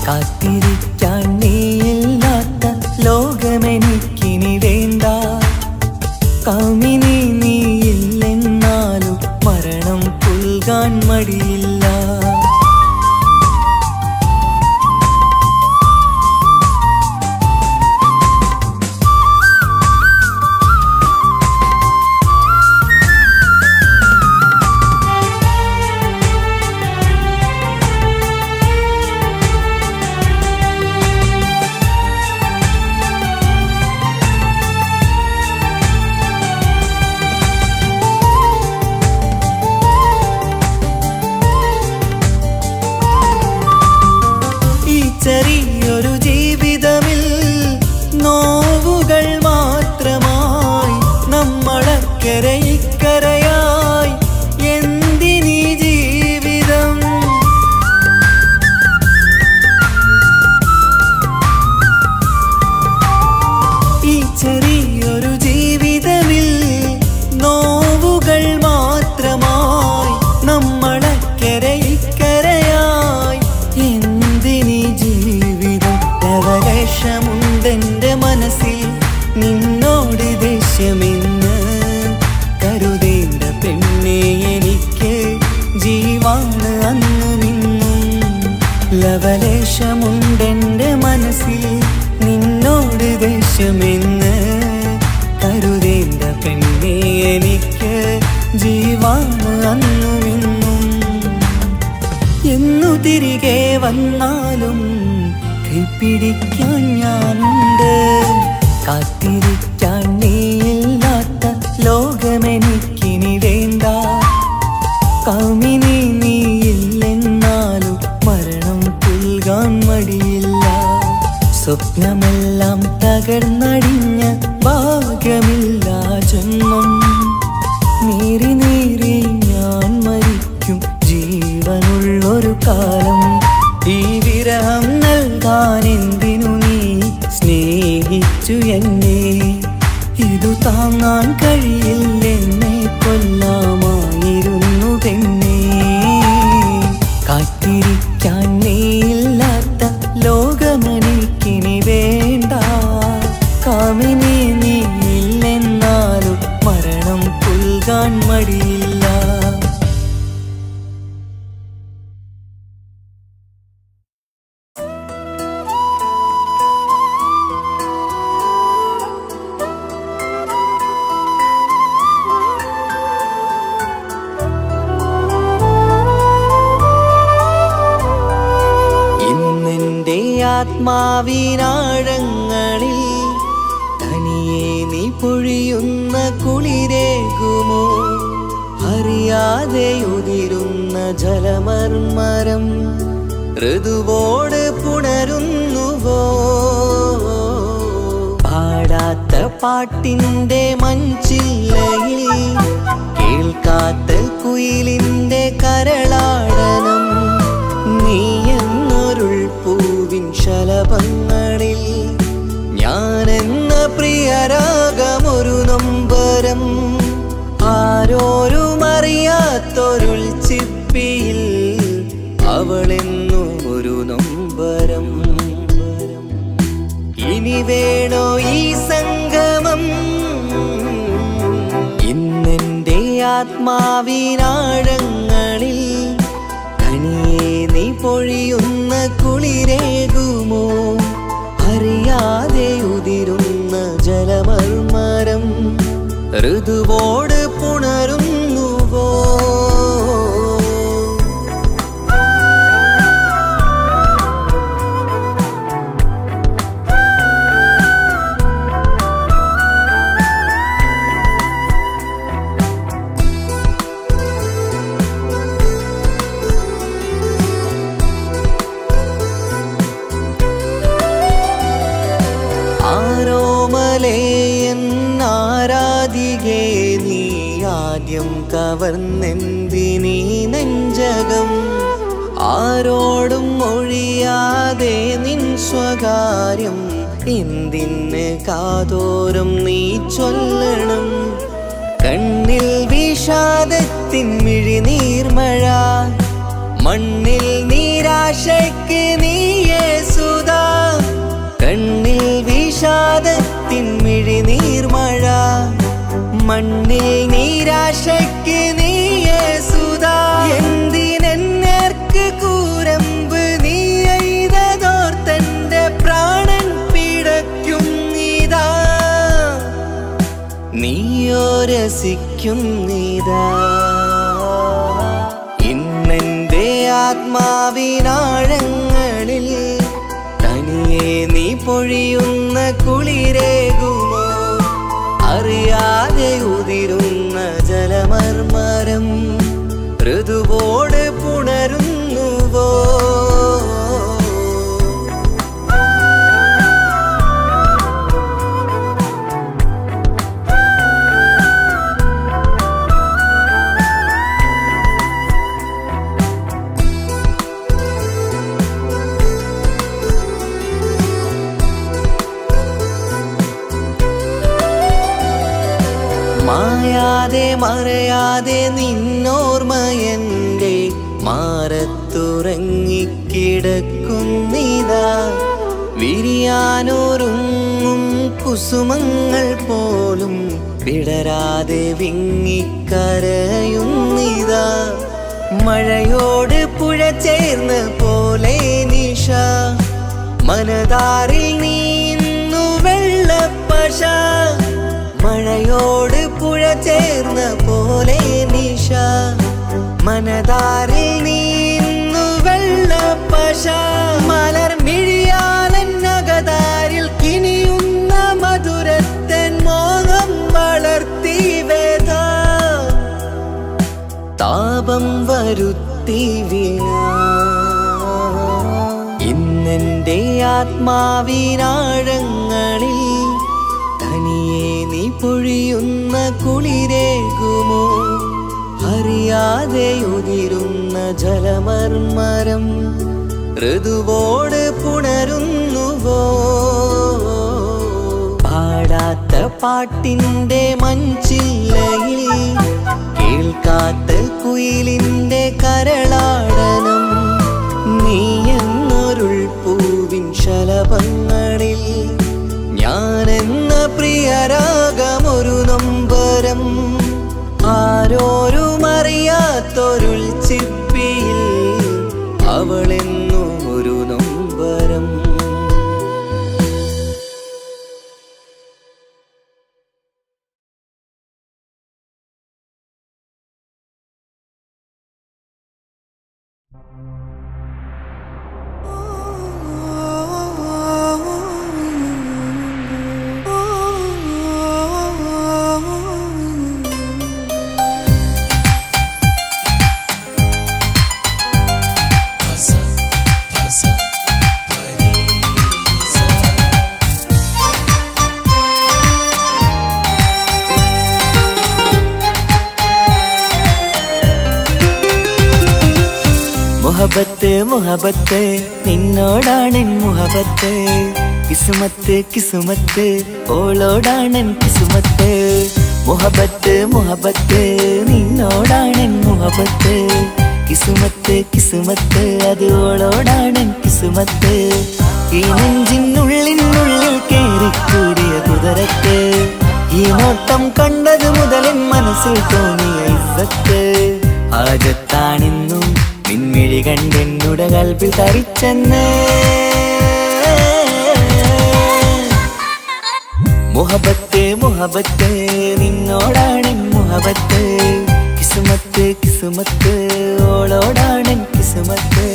കാത്തിരിക്കാൻ നീയില്ലാത്ത ലോകമെനിക്കിനി വേണ്ട. കാമിനി നീയില്ലെന്നാലും മരണം പുൽകാൻ മടിയില്ല. ചെറിയൊരു ജീവിതമിൽ നോവുകൾ മാത്രമായി നമ്മളക്കരെ ഇക്കരയായി എന്തിനീ ജീവിതം? ഈ ചെറിയൊരു ജീവിതമിൽ നോവുകൾ മാത്രമായി നമ്മളക്കരെ ഇക്കരയായി എന്തിനീ ജീവിതം? ലവലേശമുണ്ടെന്റെ മനസ്സിൽ നിന്നോട് ദേഷ്യമെന്ന് കരുതേണ്ട പെണ്ണെ എനിക്ക് ജീവാണ് അന്നും ഇന്നും. ലവലേശമുണ്ടെന്റെ മനസ്സിൽ നിന്നോട് ദേഷ്യമെന്ന് കരുതേണ്ട പെണ്ണെ എനിക്ക് ജീവാണ് അന്നും ഇന്നും. എന്നു തിരികെ വന്നാലും കൈപ്പിടിക്കാൻ ഞാനുണ്ട്. കാത്തിരിക്കാൻ നീയില്ലാത്ത ലോകമെനിക്കിനി വേണ്ട. കാമിനി നീയില്ലെന്നാലും മരണം പുൽകാൻ മടിയില്ല. സ്വപ്നമെല്ലാം തകർന്നടിഞ്ഞ ഭാഗ്യമില്ല ജന്മം. നീറി നീറി ഞാൻ മരിക്കും ജീവനുള്ളൊരു കാലം. ഈ വിരഹം നൽകാൻ എന്തിനു നീ സ്നേഹിച്ചു എന്നെ? ഇതു താങ്ങാൻ കഴിയില്ലെന്നെ കൊല്ലാമായിരുന്നു പെണ്ണേ. കാത്തിരിക്കാൻ നീയില്ലാത്ത ലോകമെനിക്കിനി വേണ്ട. ആത്മാവിനാഴങ്ങളിൽ തനിയെ നീ പൊഴിയുന്ന കുളിരേകുമോ? അറിയാതെ ഉതിരുന്ന ജലമർമരം ഋതുവോട് പുണരുന്നുവോ? പാടാത്ത പാട്ടിൻ്റെ മഞ്ചില്ലയിൽ കേൾക്കാത്ത കുയിലിൻ്റെ കരളാടനം നീ എന്നൊരുൾ പൂവിൻ ശലഭങ്ങളിൽ ഞാനെന്ന പ്രിയരാഗമൊരു നൊമ്പരം ആരോരും അറിയാത്തൊരുൾ ചിപ്പിയിൽ അവളെന്നും ഒരു നൊമ്പരം. ഇനി വേണോ ഈ സംഗമം? ഇന്നെൻ്റെ ആത്മാവിനാഴങ്ങളിൽ തനിയെ നീ പൊഴിയുന്ന കുളിരേകുമോ? അറിയാതെ ഉതിരുന്ന ജലമർമരം ഋതുവോട് പുണരുന്നുവോ? ആരാധികേ നീ ആദ്യം കവർന്നെന്തിനീ നെഞ്ചകം? ആരോടും ഒഴിയാതെ നിൻ സ്വകാര്യം എന്തിന് കാതോരം നീ ചൊല്ലണം? കണ്ണിൽ വിഷാദത്തിൻ മിഴിനീർമഴ, മണ്ണിൽ നിരാശയ്ക്ക് നീയേ സുധാ. കണ്ണിൽ വിഷാദത്തിൻ മിഴിനീർമഴ, മണ്ണിൽ നിരാശയ്ക്ക് നീയേ സുധാ. എന്തിനെന്നേർക്ക് കൂരമ്പ് നീ എയ്തതോർത്തന്റെ പ്രാണൻ പിടയ്ക്കും നീതാ. നീയോ രസിക്കും നീതാ. ഇന്നെന്റെ ആത്മാവിനാഴങ്ങളിൽ തനിയെ നീ പൊഴിയുന്ന കുളിരേകുമോ? അറിയാതെ ഉതിരുന്ന ജലമർമരം ഋതുവോട് പുണരുന്നുവോ? മായാതെ മറയാതെ നിന്നോർമ്മയെൻ്റെ മാറത്തുറങ്ങിക്കിടക്കുന്നിതാ. വിരിയാനൊരുങ്ങും കുസുമങ്ങൾ പോലും വിടരാതെ വിങ്ങിക്കരയുന്നിതാ. മഴയോട് പുഴ ചേർന്ന പോലെ നിശ, മനതാറിൽ നീന്നു വെള്ളപ്പശ. മഴയോട് പുഴ ചേർന്ന പോലെ നിശ, മനതാറിൽ നീന്നു വെള്ളപ്പശ. മലർ മിഴിയാലന്നകതാരിൽ കിനിയുന്ന മധുരത്തൻ മോഹം വളർത്തി വേദ. താപം വരുത്തി വീണ ഇന്നെൻ്റെ ആത്മാവിനാഴങ്ങളിൽ തനിയെ നീ പൊഴിയുന്ന കുളിരേകുമോ? അറിയാതെ ഉതിരുന്ന ജലമർമരം ഋതുവോട് പുണരുന്നുവോ? പാടാത്ത പാട്ടിൻ്റെ മഞ്ചില്ലയിൽ കേൾക്കാത്ത കുയിലിൻ്റെ കരളാടനം നീ എന്നൊരുൾ പൂവിൻ ശലഭങ്ങളിൽ ഞാനെന്ന പ്രിയരാഗമൊരു നൊമ്പരം ആരോരും അറിയാത്തൊരുൾ ചിപ്പിയിൽ അവളെന്നും ഒരു നൊമ്പരം. മുഹബത്ത് മുഹബത്ത് നിന്നോടാണെൻ മുഹബത്ത് കിസ്മത്ത് കിസ്മത്ത് ഓളോടാണെൻ കിസ്മത്ത് മുഹബത്ത് മുഹബത്ത് നിന്നോടാണെൻ മുഹബത്ത് കിസ്മത്ത് കിസ്മത്ത് അത് ഓളോടാണെൻ കിസ്മത്ത് ഈ നെഞ്ചിനുള്ളിനുള്ളിൽ കേറിക്കൂടിയ കുതിരക്ക് ഈ നോട്ടം കണ്ടത് മുതലൻ മനസ്സിൽ തോന്നിയ ഇസ്സത്ത് ആജത്താണെന്നും നിൻമിഴി കണ്ടെന്നുടെ കൽപ്പിൽ തരിച്ചെന്ന് മുഹബത്ത് മുഹബത്ത് നിന്നോടാണെൻ മുഹബത്ത് കിസ്മത്ത് കിസ്മത്ത് ഓളോടാണെൻ കിസ്മത്ത്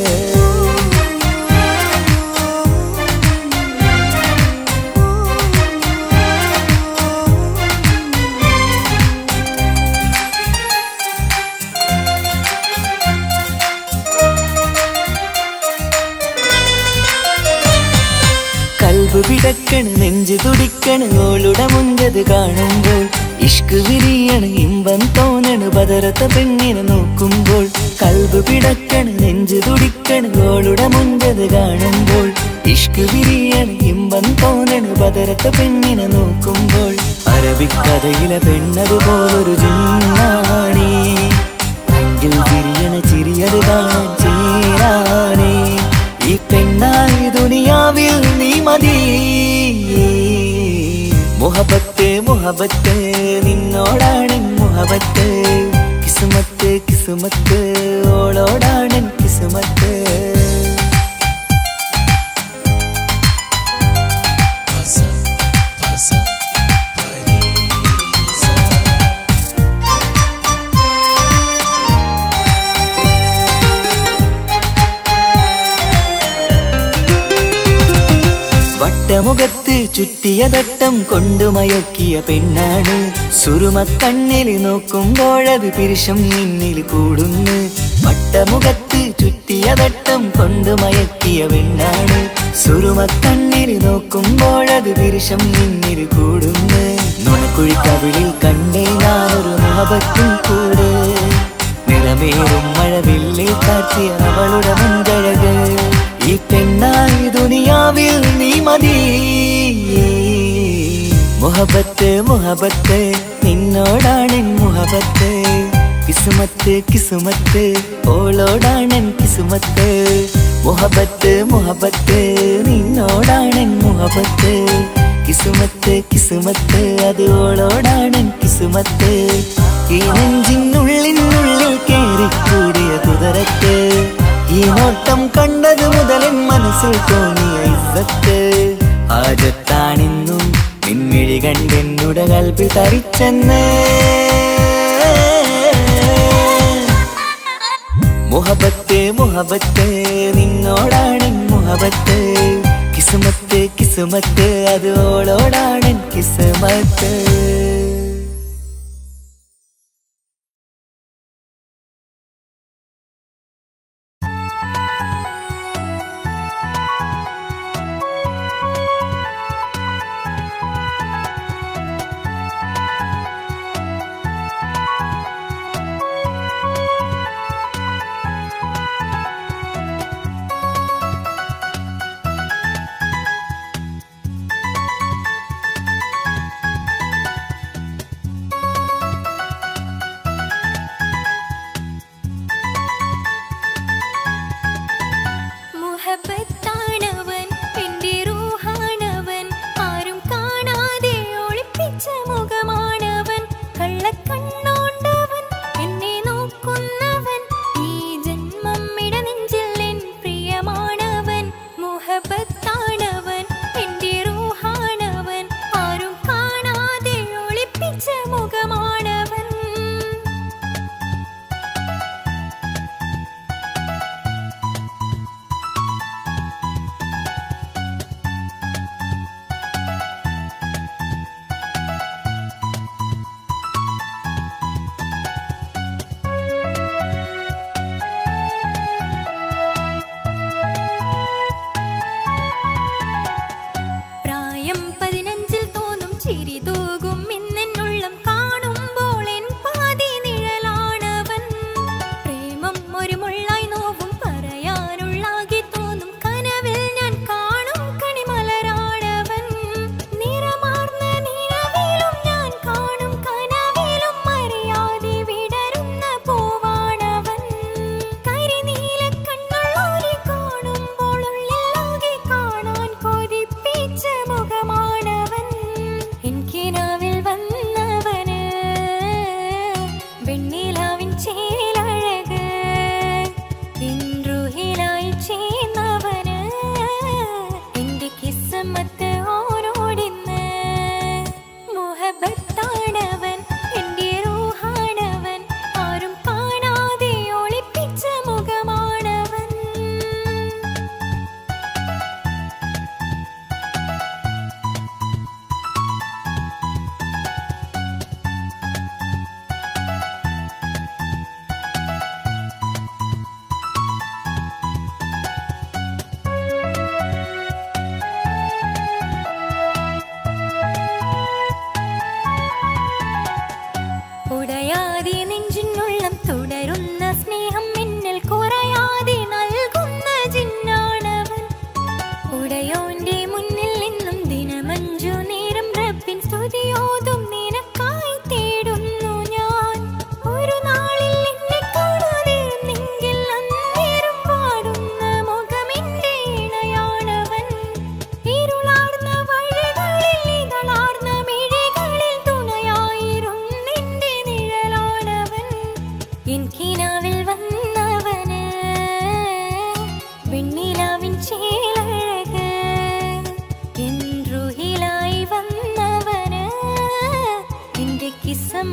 കൽബ് പിടക്കണ് നെഞ്ചു തുടിക്കണ് ഓളുടെ മുഞ്ചത് കാണുമ്പോൾ ഇഷ്ക് വിരിയണ് ഇമ്പം തോന്നണ് ബദറത്ത പെണ്ണിനെ നോക്കുമ്പോൾ കൽബ് പിടക്കണ് നെഞ്ചു തുടിക്കണ് ഓളുടെ മുഞ്ചത് കാണുമ്പോൾ ഇഷ്ക് വിരിയണ് ഇമ്പം തോന്നണ് ബദറത്ത പെണ്ണിനെ നോക്കുമ്പോൾ അറബിക്കഥയിലെ പെണ്ണതുപോലൊരു ജിന്നാണി അങ്കിൽ വിരിയണ ചിരിയത് കാണാൻ ചേരാനേ ഈ പെണ്ണായി ദുനിയാവിൽ നീ മതി മുഹബത്ത് മുഹബത്ത് നിന്നോടാണെൻ മുഹബത്ത് കിസ്മത്ത് കിസ്മത്ത് ഓളോടാണെൻ കിസ്മത്ത് വട്ടമുഖത്ത് ചുറ്റിയ തട്ടം കൊണ്ടു മയക്കിയ പെണ്ണാണ് സുറുമക്കണ്ണിൽ നോക്കുമ്പോഴത് പിരിശം നിന്നിൽ കൂടുന്നു വട്ടമുഖത്ത് ചുറ്റിയ തട്ടം കൊണ്ടു മയക്കിയ പെണ്ണാണ് സുറുമക്കണ്ണിൽ നോക്കുമ്പോഴത് പിരിശം നിന്നിൽ കൂടുന്നു നുണക്കുഴിക്കവിളിൽ കണ്ടേ ഞാനൊരു മുഹബത്തും കൂടെ നിറമേറും മഴവില്ലിൽ കാട്ടിയ അവളുടെ മുൻകഴക് ഈ പെണ്ണായി ദുനിയാവിൽ നീ മതി മുഹബത്ത് മുഹബത്ത് നിന്നോടാണെൻ മുഹബത്ത് കിസ്മത്ത് കിസ്മത്ത് ഓളോടാണെൻ കിസ്മത്ത് മുഹബത്ത് മുഹബത്ത് നിന്നോടാണെൻ മുഹബത്ത് കിസ്മത്ത് കിസ്മത്ത് അത് ഓളോടാണെൻ കിസ്മത്ത് ഈ നെഞ്ചിനുള്ളിനുള്ളിൽ കേറിക്കൂടിയ കുതിരക്ക് ഈ നോട്ടം കണ്ടത് മുതലൻ മനസ്സിൽ തോന്നിയ ഇസ്സത്ത് ആജത്താണെന്നും നിൻമിഴി കണ്ടെന്നുടെ കൽപ്പിൽ തരിച്ചെന്ന് മുഹബത്ത് മുഹബത്ത് നിന്നോടാണെൻ മുഹബത്ത് കിസ്മത്ത് കിസ്മത്ത് അത് ഓളോടാണെൻ കിസ്മത്ത് ഒരു മുള്ളായി നോവും പറയാ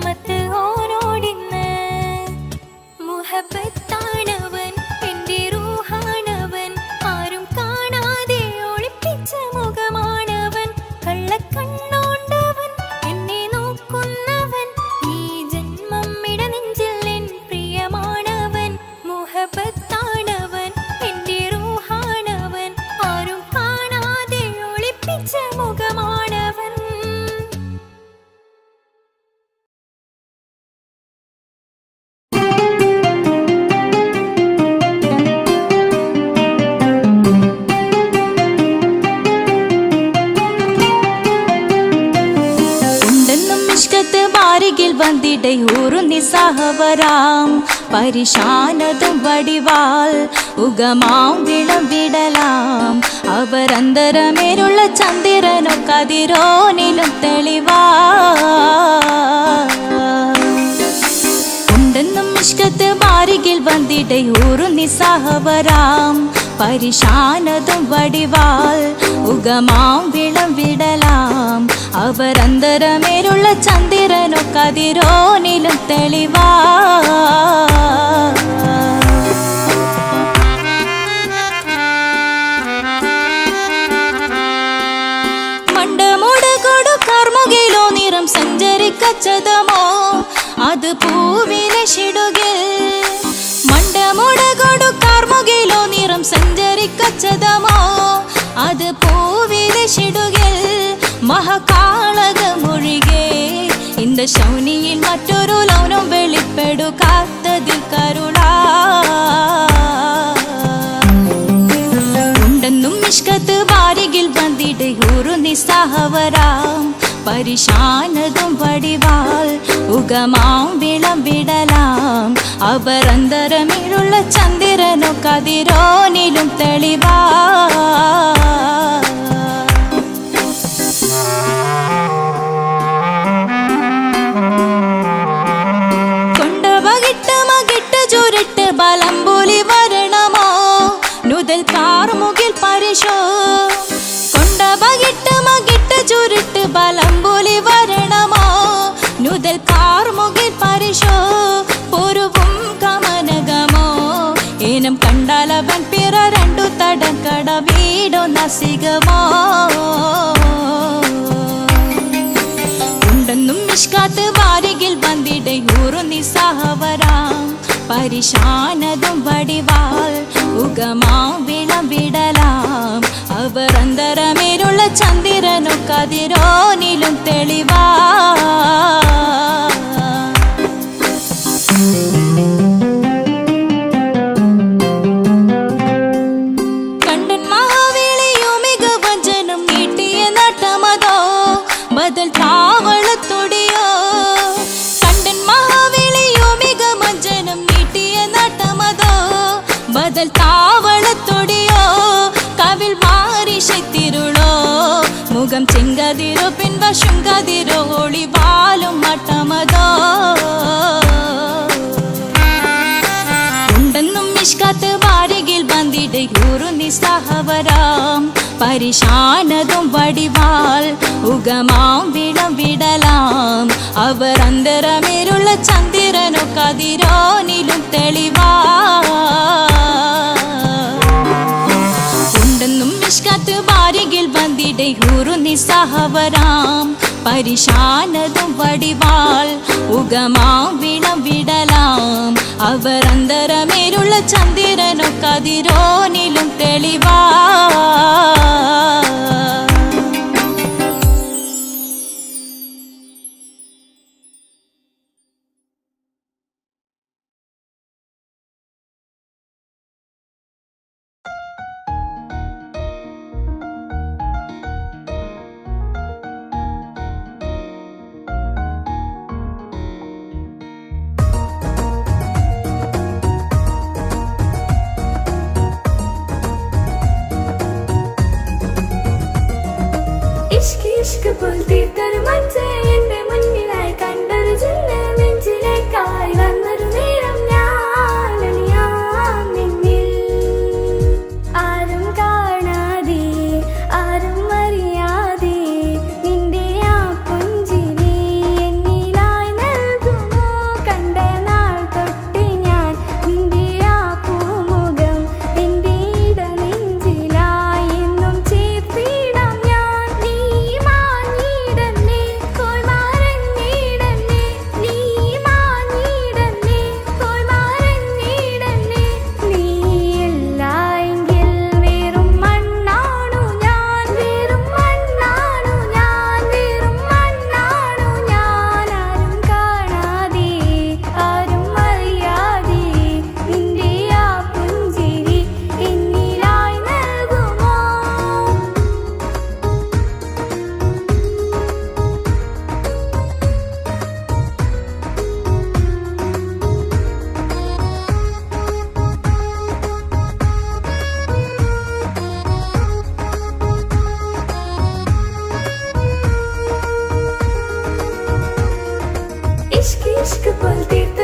ഹിമ്മത്ത് ഓരോടിന്ന് മുഹബത്താണവൻ എൻ്റെ റൂഹാണവൻ ആരും കാണാതെ ഒളിപ്പിച്ച മുഖമാണവൻ കള്ളക്കണ്ണോണ്ടവൻ എന്നെ നോക്കുന്നവൻ ഈ ജന്മം ഇടനെഞ്ചിൽ എൻ പ്രിയമാണവൻ മുഹബത്താണവൻ എൻ്റെ റൂഹാണവൻ ആരും കാണാതെ ഒളിപ്പിച്ച മുഖമാണവൻ ഉണ്ടെന്നും ഇഷ്കത്ത് ബാരികിൽ വന്നിടை ഊറു നിസ്സഹവരാം പരിശാനതും വടിവാൾ ഉഗമാം വിളംവിടലാം അവരന്തരമേലുള്ള ചന്ദ്രനോ കതിരോനിലും തെളിവാ ഉണ്ടെന്നും ഇഷ്കത്ത് ബാരികിൽ വന്നിടை ഊറു നിസ്സഹവരാം പരിശാനതും വടിവാൾ ഉഗമാം വിളംവിടലാം അവരന്തരമേലുള്ള ചന്ദ്രനോ കതിരോനിലും തെളിവാ മണ്ടമോട് കൊടു കർമുകിലോ നിറം സഞ്ചരിക്കച്ചതമോ അത് പൂവിലെ ഷിടുകിൽ മണ്ടമോട് കൊടു കർമുകിലോ നിറം സഞ്ചരിക്കച്ചതമോ അത് പൂവിലെ ഷിടുകിൽ മഹകാളകമൊഴികെ இந்த ശൗനിയിൽ മറ്റൊരു ലൗനം വെളിപ്പെടുക്കാത്തതിൽ കരുളാ ഉണ്ടെന്നും ഇഷ്കത്ത് ബാരികിൽ വന്നിടை ഊറു നിസ്സഹവരാം പരിശാനതും വടിവാൾ ഉഗമാം വിളംവിടലാം അവരന്തരമിഴുള്ള ചന്ദ്രനോ കതിരോനിലും തെളിവാ കൊണ്ടവകിട്ട് മകിട്ട് ചുരുട്ട് ബലംപൂലി വരണമോ നുതൽ കാർമുകിൽ പരിശോ കൊണ്ടവകിട്ട് മകിട്ട് ചുരുട്ട് ബലംപൂലി വരണമോ നുതൽ കാർമുകിൽ പരിശോ പൊരുവും കമനകമോ ഏനം കണ്ടാലവൻ പിറ രണ്ടു തടക്കട വീടോ നസികമോ ഉണ്ടെന്നും ഇഷ്കാത്ത് ബാരികിൽ വന്നിടை ഊറു നിസ്സഹവരാം പരിശാനതും വടിവാൾ ഉഗമാം വിളംവിടലാം അവരന്തരമേലുള്ള ചന്ദ്രനോ കതിരോനിലും തെളിവാ കണ്ടൻ മഹാവേളിയോ മികവഞ്ചനും നീട്ടിയ നട്ടമതോ ബദൽ താവളത്തൊടിയോ കണ്ടൻ മഹാവേളിയോ മികവഞ്ചനം നീട്ടിയ നട്ടമതോ ബദൽ താവളത്തൊടിയോ കവിൽ മാറിശത്തിരുളോ മുഖം ചെങ്കതിരോ പിൻവശം കതിരോ ഒളിവാലും മട്ടമതോ ഉണ്ടെന്നും ഇഷ്കത്ത് ബാരികിൽ വന്നിടை ഊറു നിസ്സഹവരാം പരിശാനതും വടിവാൾ ഉഗമാം വിളംവിടലാം അവരന്തരമേലുള്ള ചന്ദ്രനോ കതിരോനിലും തെളിവാ ഉണ്ടെന്നും ഇഷ്കത്ത് ബാരികിൽ വന്നിടை ഊറു നിസ്സഹവരാം പരിശാനതും വടിവാൾ ഉഗമാം വിളംവിടലാം അവരന്തരമേലുള്ള ചന്ദ്രനോ കതിരോനിലും തെളിവാ ഇഷ്ക് പോൽ തീർത്തൊരു മഞ്ച് എന്റെ മുന്നിലായി കണ്ടൊരു ജില്ല് നെഞ്ചിലേക്കായി വന്നൊരു നേരം ഞാൻ അണിയാം നിന്നിൽ ആരും കാണാതെ ആരും അറിയാതെ നിന്റെ ആ പുഞ്ചിരി എന്നിലായി നൽകി ഇഷ്ക് ഇഷ്ക് പോൽ തീർത്ത